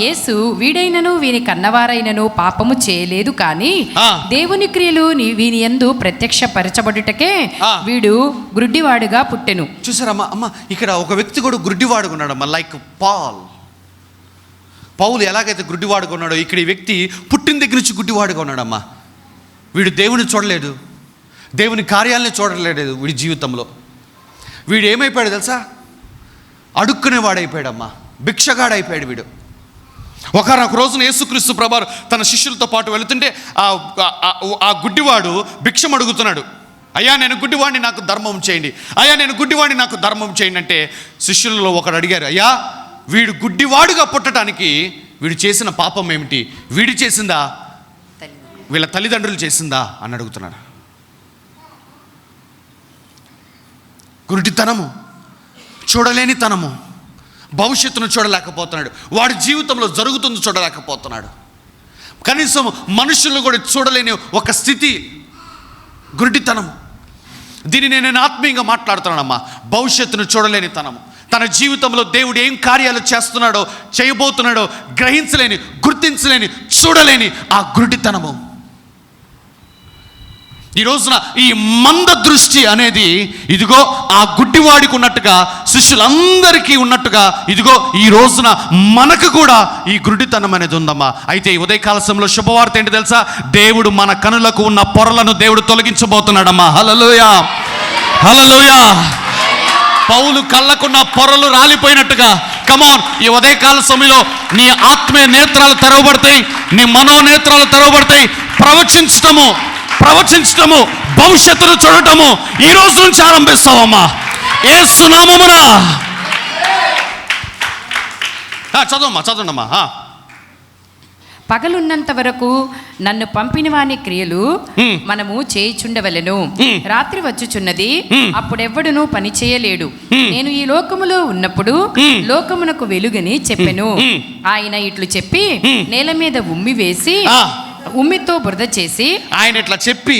యేసు, వీడైనను వీని కన్నవారైనను పాపము చేయలేదు, కానీ దేవుని క్రియలు వీని యందు ప్రత్యక్షపరచబడుటకే వీడు గుడ్డివాడుగా పుట్టెను. చూసారమ్మా అమ్మ, ఇక్కడ ఒక వ్యక్తి కూడా గుడ్డివాడుగా ఉన్నాడమ్మా. లైక్ పౌలు ఎలాగైతే గుడ్డివాడుగా ఉన్నాడో, ఇక్కడ ఈ వ్యక్తి పుట్టిన దగ్గర నుంచి గుడ్డివాడుగా ఉన్నాడమ్మా. వీడు దేవుని చూడలేదు, దేవుని కార్యాలని చూడలేదు. వీడి జీవితంలో వీడు ఏమైపోయాడు తెలుసా? అడుక్కునేవాడైపోయాడమ్మా, భిక్షగాడైపోయాడు వీడు. ఒకనొక రోజున యేసుక్రీస్తు ప్రభువారు తన శిష్యులతో పాటు వెళుతుంటే ఆ గుడ్డివాడు భిక్షం అడుగుతున్నాడు. అయ్యా నేను గుడ్డివాడిని, నాకు ధర్మం చేయండి, అయ్యా నేను గుడ్డివాడిని, నాకు ధర్మం చేయండి అంటే శిష్యులలో ఒకడు అడిగారు, అయ్యా వీడు గుడ్డివాడుగా పుట్టడానికి వీడు చేసిన పాపం ఏమిటి? వీడు చేసిందా, వీళ్ళ తల్లిదండ్రులు చేసిందా అని అడుగుతున్నాడు. గురుడితనము, చూడలేని తనము, భవిష్యత్తును చూడలేకపోతున్నాడు. వాడి జీవితంలో జరుగుతుంది చూడలేకపోతున్నాడు. కనీసం మనుషులను కూడా చూడలేని ఒక స్థితి గురుడితనము. దీనిని నేను ఆత్మీయంగా మాట్లాడుతున్నానమ్మా. భవిష్యత్తును చూడలేని తనము, తన జీవితంలో దేవుడు ఏం కార్యాలు చేస్తున్నాడో, చేయబోతున్నాడో గ్రహించలేని, గుర్తించలేని, చూడలేని ఆ గురుడితనము. ఈ రోజున ఈ మంద దృష్టి అనేది ఇదిగో ఆ గుడ్డివాడికి ఉన్నట్టుగా, శిష్యులందరికీ ఉన్నట్టుగా, ఇదిగో ఈ రోజున మనకు కూడా ఈ గురుడితనం అనేది ఉందమ్మా. అయితే ఈ ఉదయకాల సమయంలో శుభవార్త ఏంటి తెలుసా? దేవుడు మన కనులకు ఉన్న పొరలను దేవుడు తొలగించబోతున్నాడమ్మా. హల్లెలూయా, హల్లెలూయా. పౌలు కళ్ళకున్న పొరలు రాలిపోయినట్టుగా, కమాన్, ఈ ఉదయకాల సమయంలో నీ ఆత్మీయ నేత్రాలు తెరవబడతాయి, నీ మనోనేత్రాలు తెరవబడతాయి. ప్రవచించటము, భవిష్యత్తును చూడటము ఈ రోజు నుంచి ఆరంభిస్తావమ్మా, యేసు నామమున. చదవమ్మా. పగలున్నంత వరకు నన్ను పంపిన వాని క్రియలు మనము చేయుచుండవలెను. రాత్రి వచ్చుచున్నది, అప్పుడెవ్వడును పని చేయలేడు. నేను ఈ లోకములో ఉన్నప్పుడు లోకమునకు వెలుగని చెప్పెను. ఆయన ఇట్లు చెప్పి నేల మీద ఉమ్మి వేసి, ఉమ్మితో బురద చేసి, ఆయన ఇట్లా చెప్పి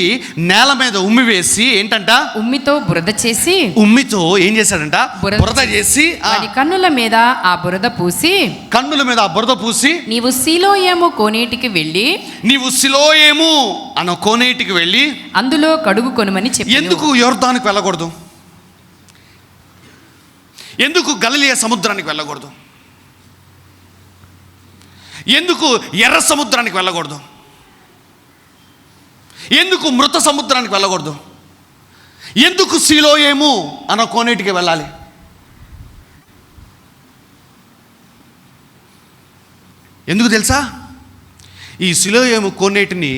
నేల మీద ఉమ్మి వేసి, ఏంటంట? ఉమ్మితో బురద చేసి, ఉమ్మితో ఏం చేశాడంట? బురద చేసి వాడి కన్నుల మీద ఆ బురద పూసి, నీవు సిలోయేము కోనేటికి వెళ్ళి, అన్న కోనేటికి వెళ్ళి అందులో కడుగు కొనుమని చెప్పి. ఎందుకు యొర్దానికి వెళ్ళకూడదు? ఎందుకు గలిలయ సముద్రానికి వెళ్ళకూడదు? ఎందుకు ఎర్ర సముద్రానికి వెళ్ళకూడదు? ఎందుకు మృత సముద్రానికి వెళ్ళకూడదు? ఎందుకు సిలోయేము అన్న కోనేటికి వెళ్ళాలి? ఎందుకు తెలుసా? ఈ సిలోయేము కోనేటిని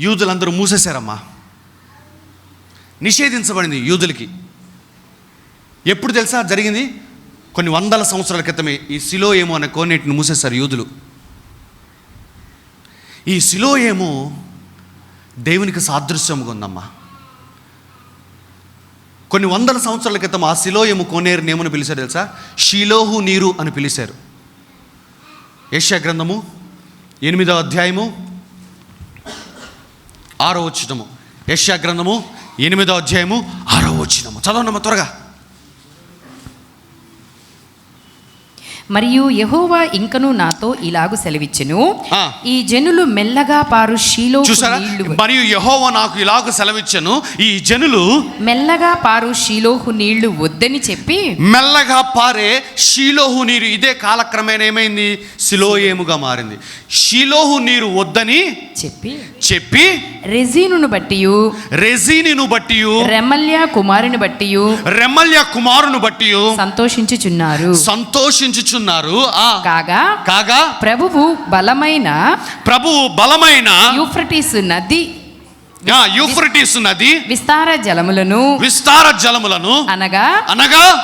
యూదులందరూ మూసేశారమ్మా. నిషేధించబడింది యూదులకి. ఎప్పుడు తెలుసా జరిగింది? కొన్ని వందల సంవత్సరాల క్రితమే ఈ సిలోయేము అనే కోనేటిని మూసేశారు యూదులు. ఈ సిలోయేము దేవునికి సాదృశ్యంగా ఉందమ్మా. కొన్ని వందల సంవత్సరాల క్రితం ఆ సిలోయేము కోనేరుని ఏమని పిలిచారు తెలుసా? షిలోహు నీరు అని పిలిచారు. యెషయా గ్రంథము 8వ అధ్యాయము 6వ వచనము. యెషయా గ్రంథము 8వ అధ్యాయము 6వ వచనము. చదవనమ్మా త్వరగా. మరియు యెహోవా ఇంకను నాతో ఇలాగు సెలవిచ్చెను, ఈ జనులు మెల్లగా పారు షిలోహు నీళ్లు. మరియు యెహోవా నాకు ఇలాగు సెలవిచ్చెను, ఈ జనులు మెల్లగా పారు షిలోహు నీళ్లు వద్దని చెప్పి, మెల్లగా పారే షిలోహు నీరు ఇదే కాలక్రమేణా ఏమైంది? సిలోయేముగా మారింది. షిలోహు నీరు వద్దని చెప్పి రెజీనును బట్టి, రెమల్యా కుమారుని బట్టి సంతోషించుచున్నారు. కాగా ప్రభువు బలమైన యూఫ్రటీసు నది విస్తార జలములను అనగా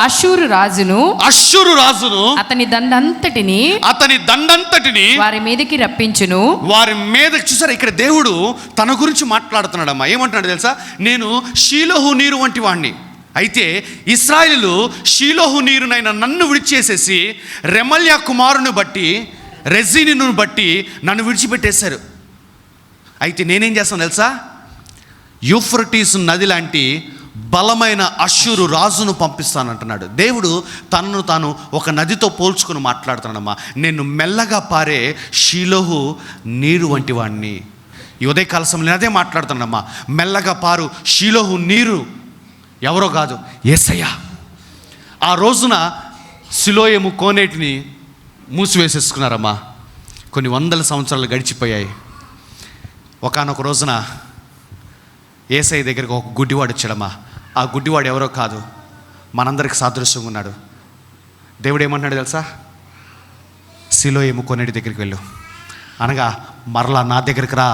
అష్షూరు రాజును అతని దండంతటిని వారి మీదకి రప్పించును. వారి మీద చూసారా, ఇక్కడ దేవుడు తన గురించి మాట్లాడుతున్నాడమ్మా. ఏమంటున్నాడు తెలుసా? నేను షిలోహు నీరు వంటి వాణ్ణి. అయితే ఇశ్రాయేలు షిలోహు నీరునైనా నన్ను విడిచేసేసి రెమల్యా కుమారుని బట్టి, రెజీనును బట్టి నన్ను విడిచిపెట్టేశారు. అయితే నేనేం చేస్తాను తెలుసా? యూఫ్రటీస్ నది లాంటి బలమైన అష్షూరు రాజును పంపిస్తానంటున్నాడు దేవుడు. తనను తాను ఒక నదితో పోల్చుకుని మాట్లాడుతున్నాడమ్మా. నేను మెల్లగా పారే షిలోహు నీరు వంటి వాడిని. ఈ ఉదయకాల సమయంలో అదే మాట్లాడుతున్నాడమ్మా. మెల్లగా పారు షిలోహు నీరు ఎవరో కాదు, యేసయ్య. ఆ రోజున సిలోయేము కోనేటిని మూసివేసేసుకున్నారమ్మా. కొన్ని వందల సంవత్సరాలు గడిచిపోయాయి. ఒకానొక రోజున యేసయ్య దగ్గరికి ఒక గుడ్డివాడు వచ్చాడమ్మా. ఆ గుడ్డివాడు ఎవరో కాదు, మనందరికి సాదృశ్యంగా ఉన్నాడు. దేవుడు ఏమంటున్నాడు తెలుసా? సిలోయేము కోనేటి దగ్గరికి వెళ్ళు అనగా, మరలా నా దగ్గరికి రా.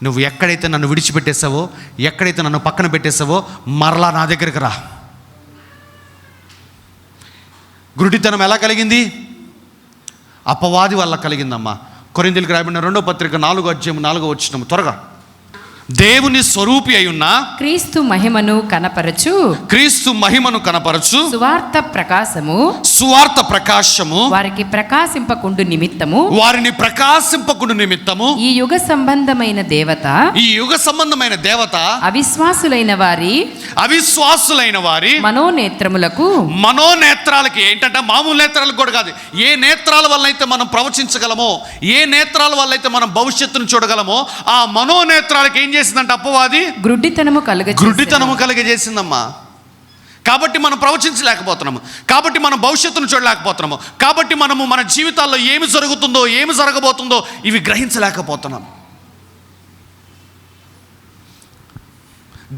నువ్వు ఎక్కడైతే నన్ను విడిచిపెట్టేసావో, ఎక్కడైతే నన్ను పక్కన పెట్టేసావో, మరలా నా దగ్గరికి రా. గురుడితనం ఎలా కలిగింది? అపవాది వల్ల కలిగిందమ్మా. కొరింథీయులకు రాయబడిన 2వ పత్రిక 4వ అధ్యాయం 4వ వచనం త్వరగా. దేవుని స్వరూపి అయ్యున్న క్రీస్తు మహిమను కనపరచు సువార్త ప్రకాశము వారికి ప్రకాశింపకుండు నిమిత్తము ఈ యుగ సంబంధమైన దేవత అవిశ్వాసులైన వారి మనోనేత్రాలకి ఏంటంటే మామూలు నేత్రాలకు కూడా కాదు, ఏ నేత్రాల వల్ల అయితే మనం ప్రవచించగలమో, ఏ నేత్రాల వల్ల అయితే మనం భవిష్యత్తును చూడగలమో, ఆ మనోనేత్రాలకి ఏం చేసిందంటే అపవాది గుడ్డితనము కలుగజేసిందమ్మా. కాబట్టి మనం ప్రవచించలేకపోతున్నాము, కాబట్టి మనం భవిష్యత్తును చూడలేకపోతున్నాము, కాబట్టి మనము మన జీవితాల్లో ఏమి జరుగుతుందో ఏమి జరగబోతుందో ఇవి గ్రహించలేకపోతున్నాం.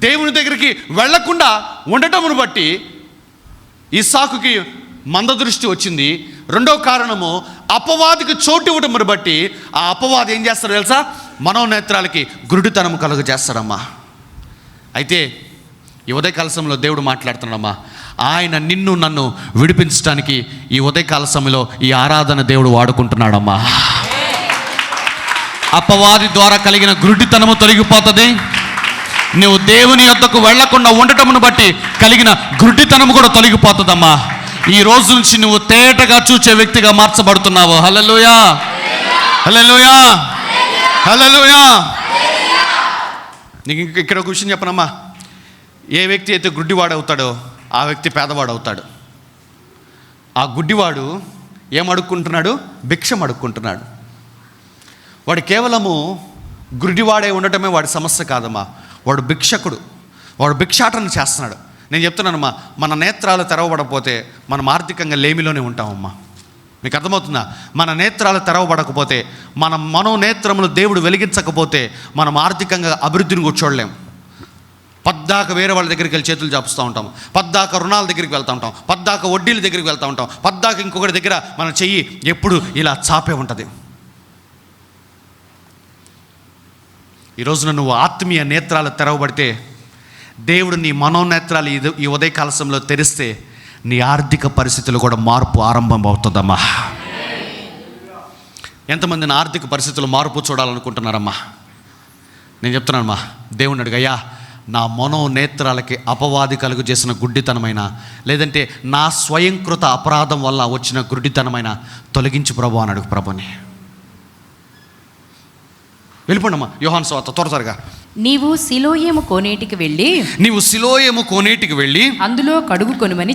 దేవుని దగ్గరికి వెళ్లకుండా ఉండటమును బట్టి ఇస్సాకుకి మందదృష్టి వచ్చింది. రెండో కారణము అపవాదికి చోటు ఇవ్వటమును బట్టి ఆ అపవాది ఏం చేస్తాడో తెలుసా? మనోనేత్రాలకి గురుడితనము కలుగజేస్తాడమ్మా. అయితే ఈ ఉదయకాల సమయంలో దేవుడు మాట్లాడుతున్నాడమ్మా. ఆయన నిన్ను నన్ను విడిపించడానికి ఈ ఉదయకాల సమయంలో ఈ ఆరాధన దేవుడు వాడుకుంటున్నాడమ్మా. అపవాది ద్వారా కలిగిన గురుడితనము తొలగిపోతుంది. నువ్వు దేవుని యొద్దకు వెళ్లకుండా ఉండటమును బట్టి కలిగిన గురుడితనము కూడా తొలగిపోతుందమ్మా. ఈ రోజు నుంచి నువ్వు తేటగా చూచే వ్యక్తిగా మార్చబడుతున్నావు. హల్లెలూయా, హల్లెలూయా, హల్లెలూయా. నీకు ఇక్కడ ఒక విషయం చెప్పనమ్మా. ఏ వ్యక్తి అయితే గుడ్డివాడు అవుతాడో ఆ వ్యక్తి పేదవాడు అవుతాడు. ఆ గుడ్డివాడు ఏం అడుక్కుంటున్నాడు? భిక్షం అడుక్కుంటున్నాడు. వాడు కేవలము గుడ్డివాడే ఉండటమే వాడి సమస్య కాదమ్మా. వాడు భిక్షకుడు, వాడు భిక్షాటన చేస్తున్నాడు. నేను చెప్తున్నానమ్మా, మన నేత్రాలు తెరవబడకపోతే మనం ఆర్థికంగా లేమిలోనే ఉంటామమ్మా. మీకు అర్థమవుతుందా? మన నేత్రాలు తెరవబడకపోతే, మన మనోనేత్రములు దేవుడు వెలిగించకపోతే మనం ఆర్థికంగా అభివృద్ధిని కూర్చోలేం. పద్దాక వేరే వాళ్ళ దగ్గరికి వెళ్ళి చేతులు చాపుస్తూ ఉంటాం, పద్దాక రుణాల దగ్గరికి వెళ్తూ ఉంటాం, పద్దాక వడ్డీల దగ్గరికి వెళ్తూ ఉంటాం, పద్దాక ఇంకొకటి దగ్గర మన చెయ్యి ఎప్పుడు ఇలా చాపే ఉంటుంది. ఈ రోజున నువ్వు ఆత్మీయ నేత్రాలు తెరవబడితే, దేవుడు నీ మనోనేత్రాలు ఈ ఉదయకాల సమయంలో తెరిస్తే నీ ఆర్థిక పరిస్థితులు కూడా మార్పు ఆరంభం అవుతుందమ్మా. ఎంతమంది నా ఆర్థిక పరిస్థితులు మార్పు చూడాలనుకుంటున్నారమ్మా? నేను చెప్తున్నానమ్మా, దేవుని అడుగయ్యా, నా మనోనేత్రాలకి అపవాది కలుగు చేసిన గుడ్డితనమైన, లేదంటే నా స్వయంకృత అపరాధం వల్ల వచ్చిన గుడ్డితనమైన తొలగించు ప్రభు అని అడుగు. ప్రభుని వెళ్ళిపోండమ్మా. యోహాను సువార్త త్వరగా. నీవు సిలోయేము కోనేటికి వెళ్ళి అందులో కడుక్కొనుమని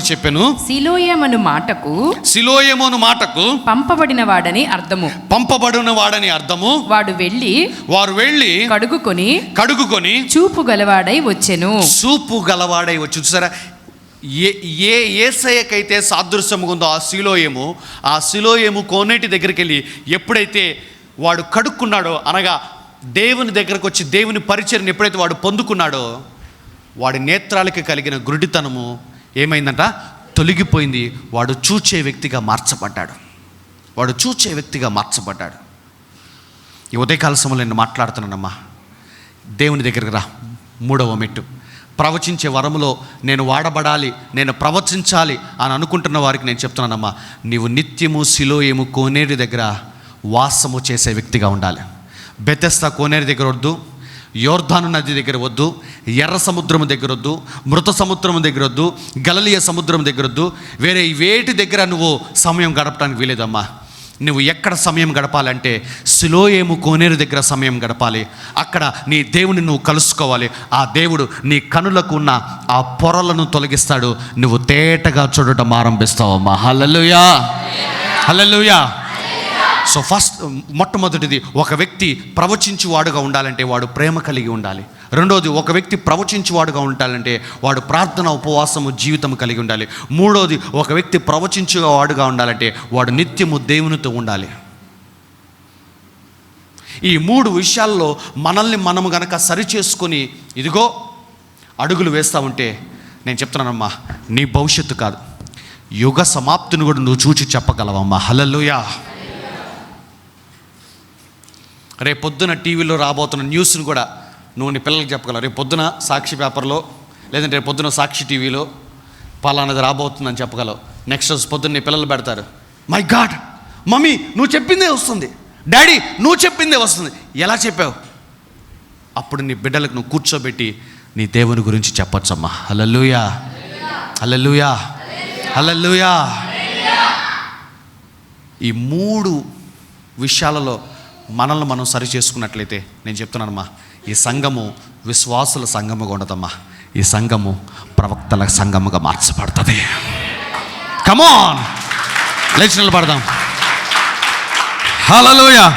చెప్పెను. సిలోయేమను మాటకు పంపబడిన వాడని అర్థము. వారు వెళ్ళి కడుగుకొని చూపు గలవాడై వచ్చెను. చూసారా? ఏ యేసయ్యకైతే సాదృశ్యముగా ఉందో ఆ సిలోయేము కోనేటి దగ్గరికి వెళ్ళి ఎప్పుడైతే వాడు కడుక్కున్నాడో, అనగా దేవుని దగ్గరకు వచ్చి దేవుని పరిచర్ని ఎప్పుడైతే వాడు పొందుకున్నాడో, వాడి నేత్రాలకి కలిగిన గురుడితనము ఏమైందంట? తొలగిపోయింది. వాడు చూచే వ్యక్తిగా మార్చబడ్డాడు. ఈ ఉదయకాల సమయంలో నేను మాట్లాడుతున్నానమ్మా. దేవుని దగ్గరికి రా. 3వ మెట్టు ప్రవచించే వరములో నేను వాడబడాలి, నేను ప్రవచించాలి అని అనుకుంటున్న వారికి నేను చెప్తున్నానమ్మా, నీవు నిత్యము సిలోయేము కోనేరు దగ్గర వాసము చేసే వ్యక్తిగా ఉండాలి. బెతెస్దా కోనేరు దగ్గర వద్దు, యోర్దాను నది దగ్గర వద్దు, ఎర్ర సముద్రం దగ్గర వద్దు, మృత సముద్రం దగ్గర వద్దు, గలిలయ సముద్రం దగ్గర వద్దు, వేరే వేటి దగ్గర నువ్వు సమయం గడపడానికి వీలేదమ్మా. నువ్వు ఎక్కడ సమయం గడపాలంటే సిలోయేము కోనేరు దగ్గర సమయం గడపాలి. అక్కడ నీ దేవుని నువ్వు కలుసుకోవాలి. ఆ దేవుడు నీ కనులకు ఉన్న ఆ పొరలను తొలగిస్తాడు. నువ్వు తేటగా చూడటం ఆరంభిస్తావమ్మా. హల్లెలూయా, హల్లెలూయా. సో మొట్టమొదటిది, ఒక వ్యక్తి ప్రవచించువాడుగా ఉండాలంటే వాడు ప్రేమ కలిగి ఉండాలి. రెండోది, ఒక వ్యక్తి ప్రవచించువాడుగా ఉండాలంటే వాడు ప్రార్థన, ఉపవాసము, జీవితం కలిగి ఉండాలి. మూడోది, ఒక వ్యక్తి ప్రవచించువాడుగా ఉండాలంటే వాడు నిత్యము దేవునితో ఉండాలి. ఈ 3 విషయాల్లో మనల్ని మనము గనక సరిచేసుకొని ఇదిగో అడుగులు వేస్తూ ఉంటే, నేను చెప్తున్నానమ్మా, నీ భవిష్యత్తు కాదు, యుగ సమాప్తిని కూడా నువ్వు చూచి చెప్పగలవమ్మా. హల్లెలూయా. రేపు పొద్దున టీవీలో రాబోతున్న న్యూస్ని కూడా నువ్వు నీ పిల్లలకి చెప్పగలవు. రేపు పొద్దున సాక్షి పేపర్లో, లేదంటే రేపు పొద్దున సాక్షి టీవీలో పలానాది రాబోతుందని చెప్పగలవు. నెక్స్ట్ రోజు పొద్దున్న నీ పిల్లలు పెడతారు, మై గాడ్ మమ్మీ నువ్వు చెప్పిందే వస్తుంది, డాడీ నువ్వు చెప్పిందే వస్తుంది. ఎలా చెప్పావు? అప్పుడు నీ బిడ్డలకు నువ్వు కూర్చోబెట్టి నీ దేవుని గురించి చెప్పొచ్చమ్మా. హల్లెలూయా, హల్లెలూయా, హల్లెలూయా. ఈ 3 విషయాలలో మనల్ని మనం సరి చేసుకున్నట్లయితే నేను చెప్తున్నానమ్మా, ఈ సంఘము విశ్వాసుల సంఘముగా ఉండదమ్మా, ఈ సంఘము ప్రవక్తల సంఘముగా మార్చబడుతుంది. కమాన్, లేచి నిలబడదాం. హల్లెలూయా.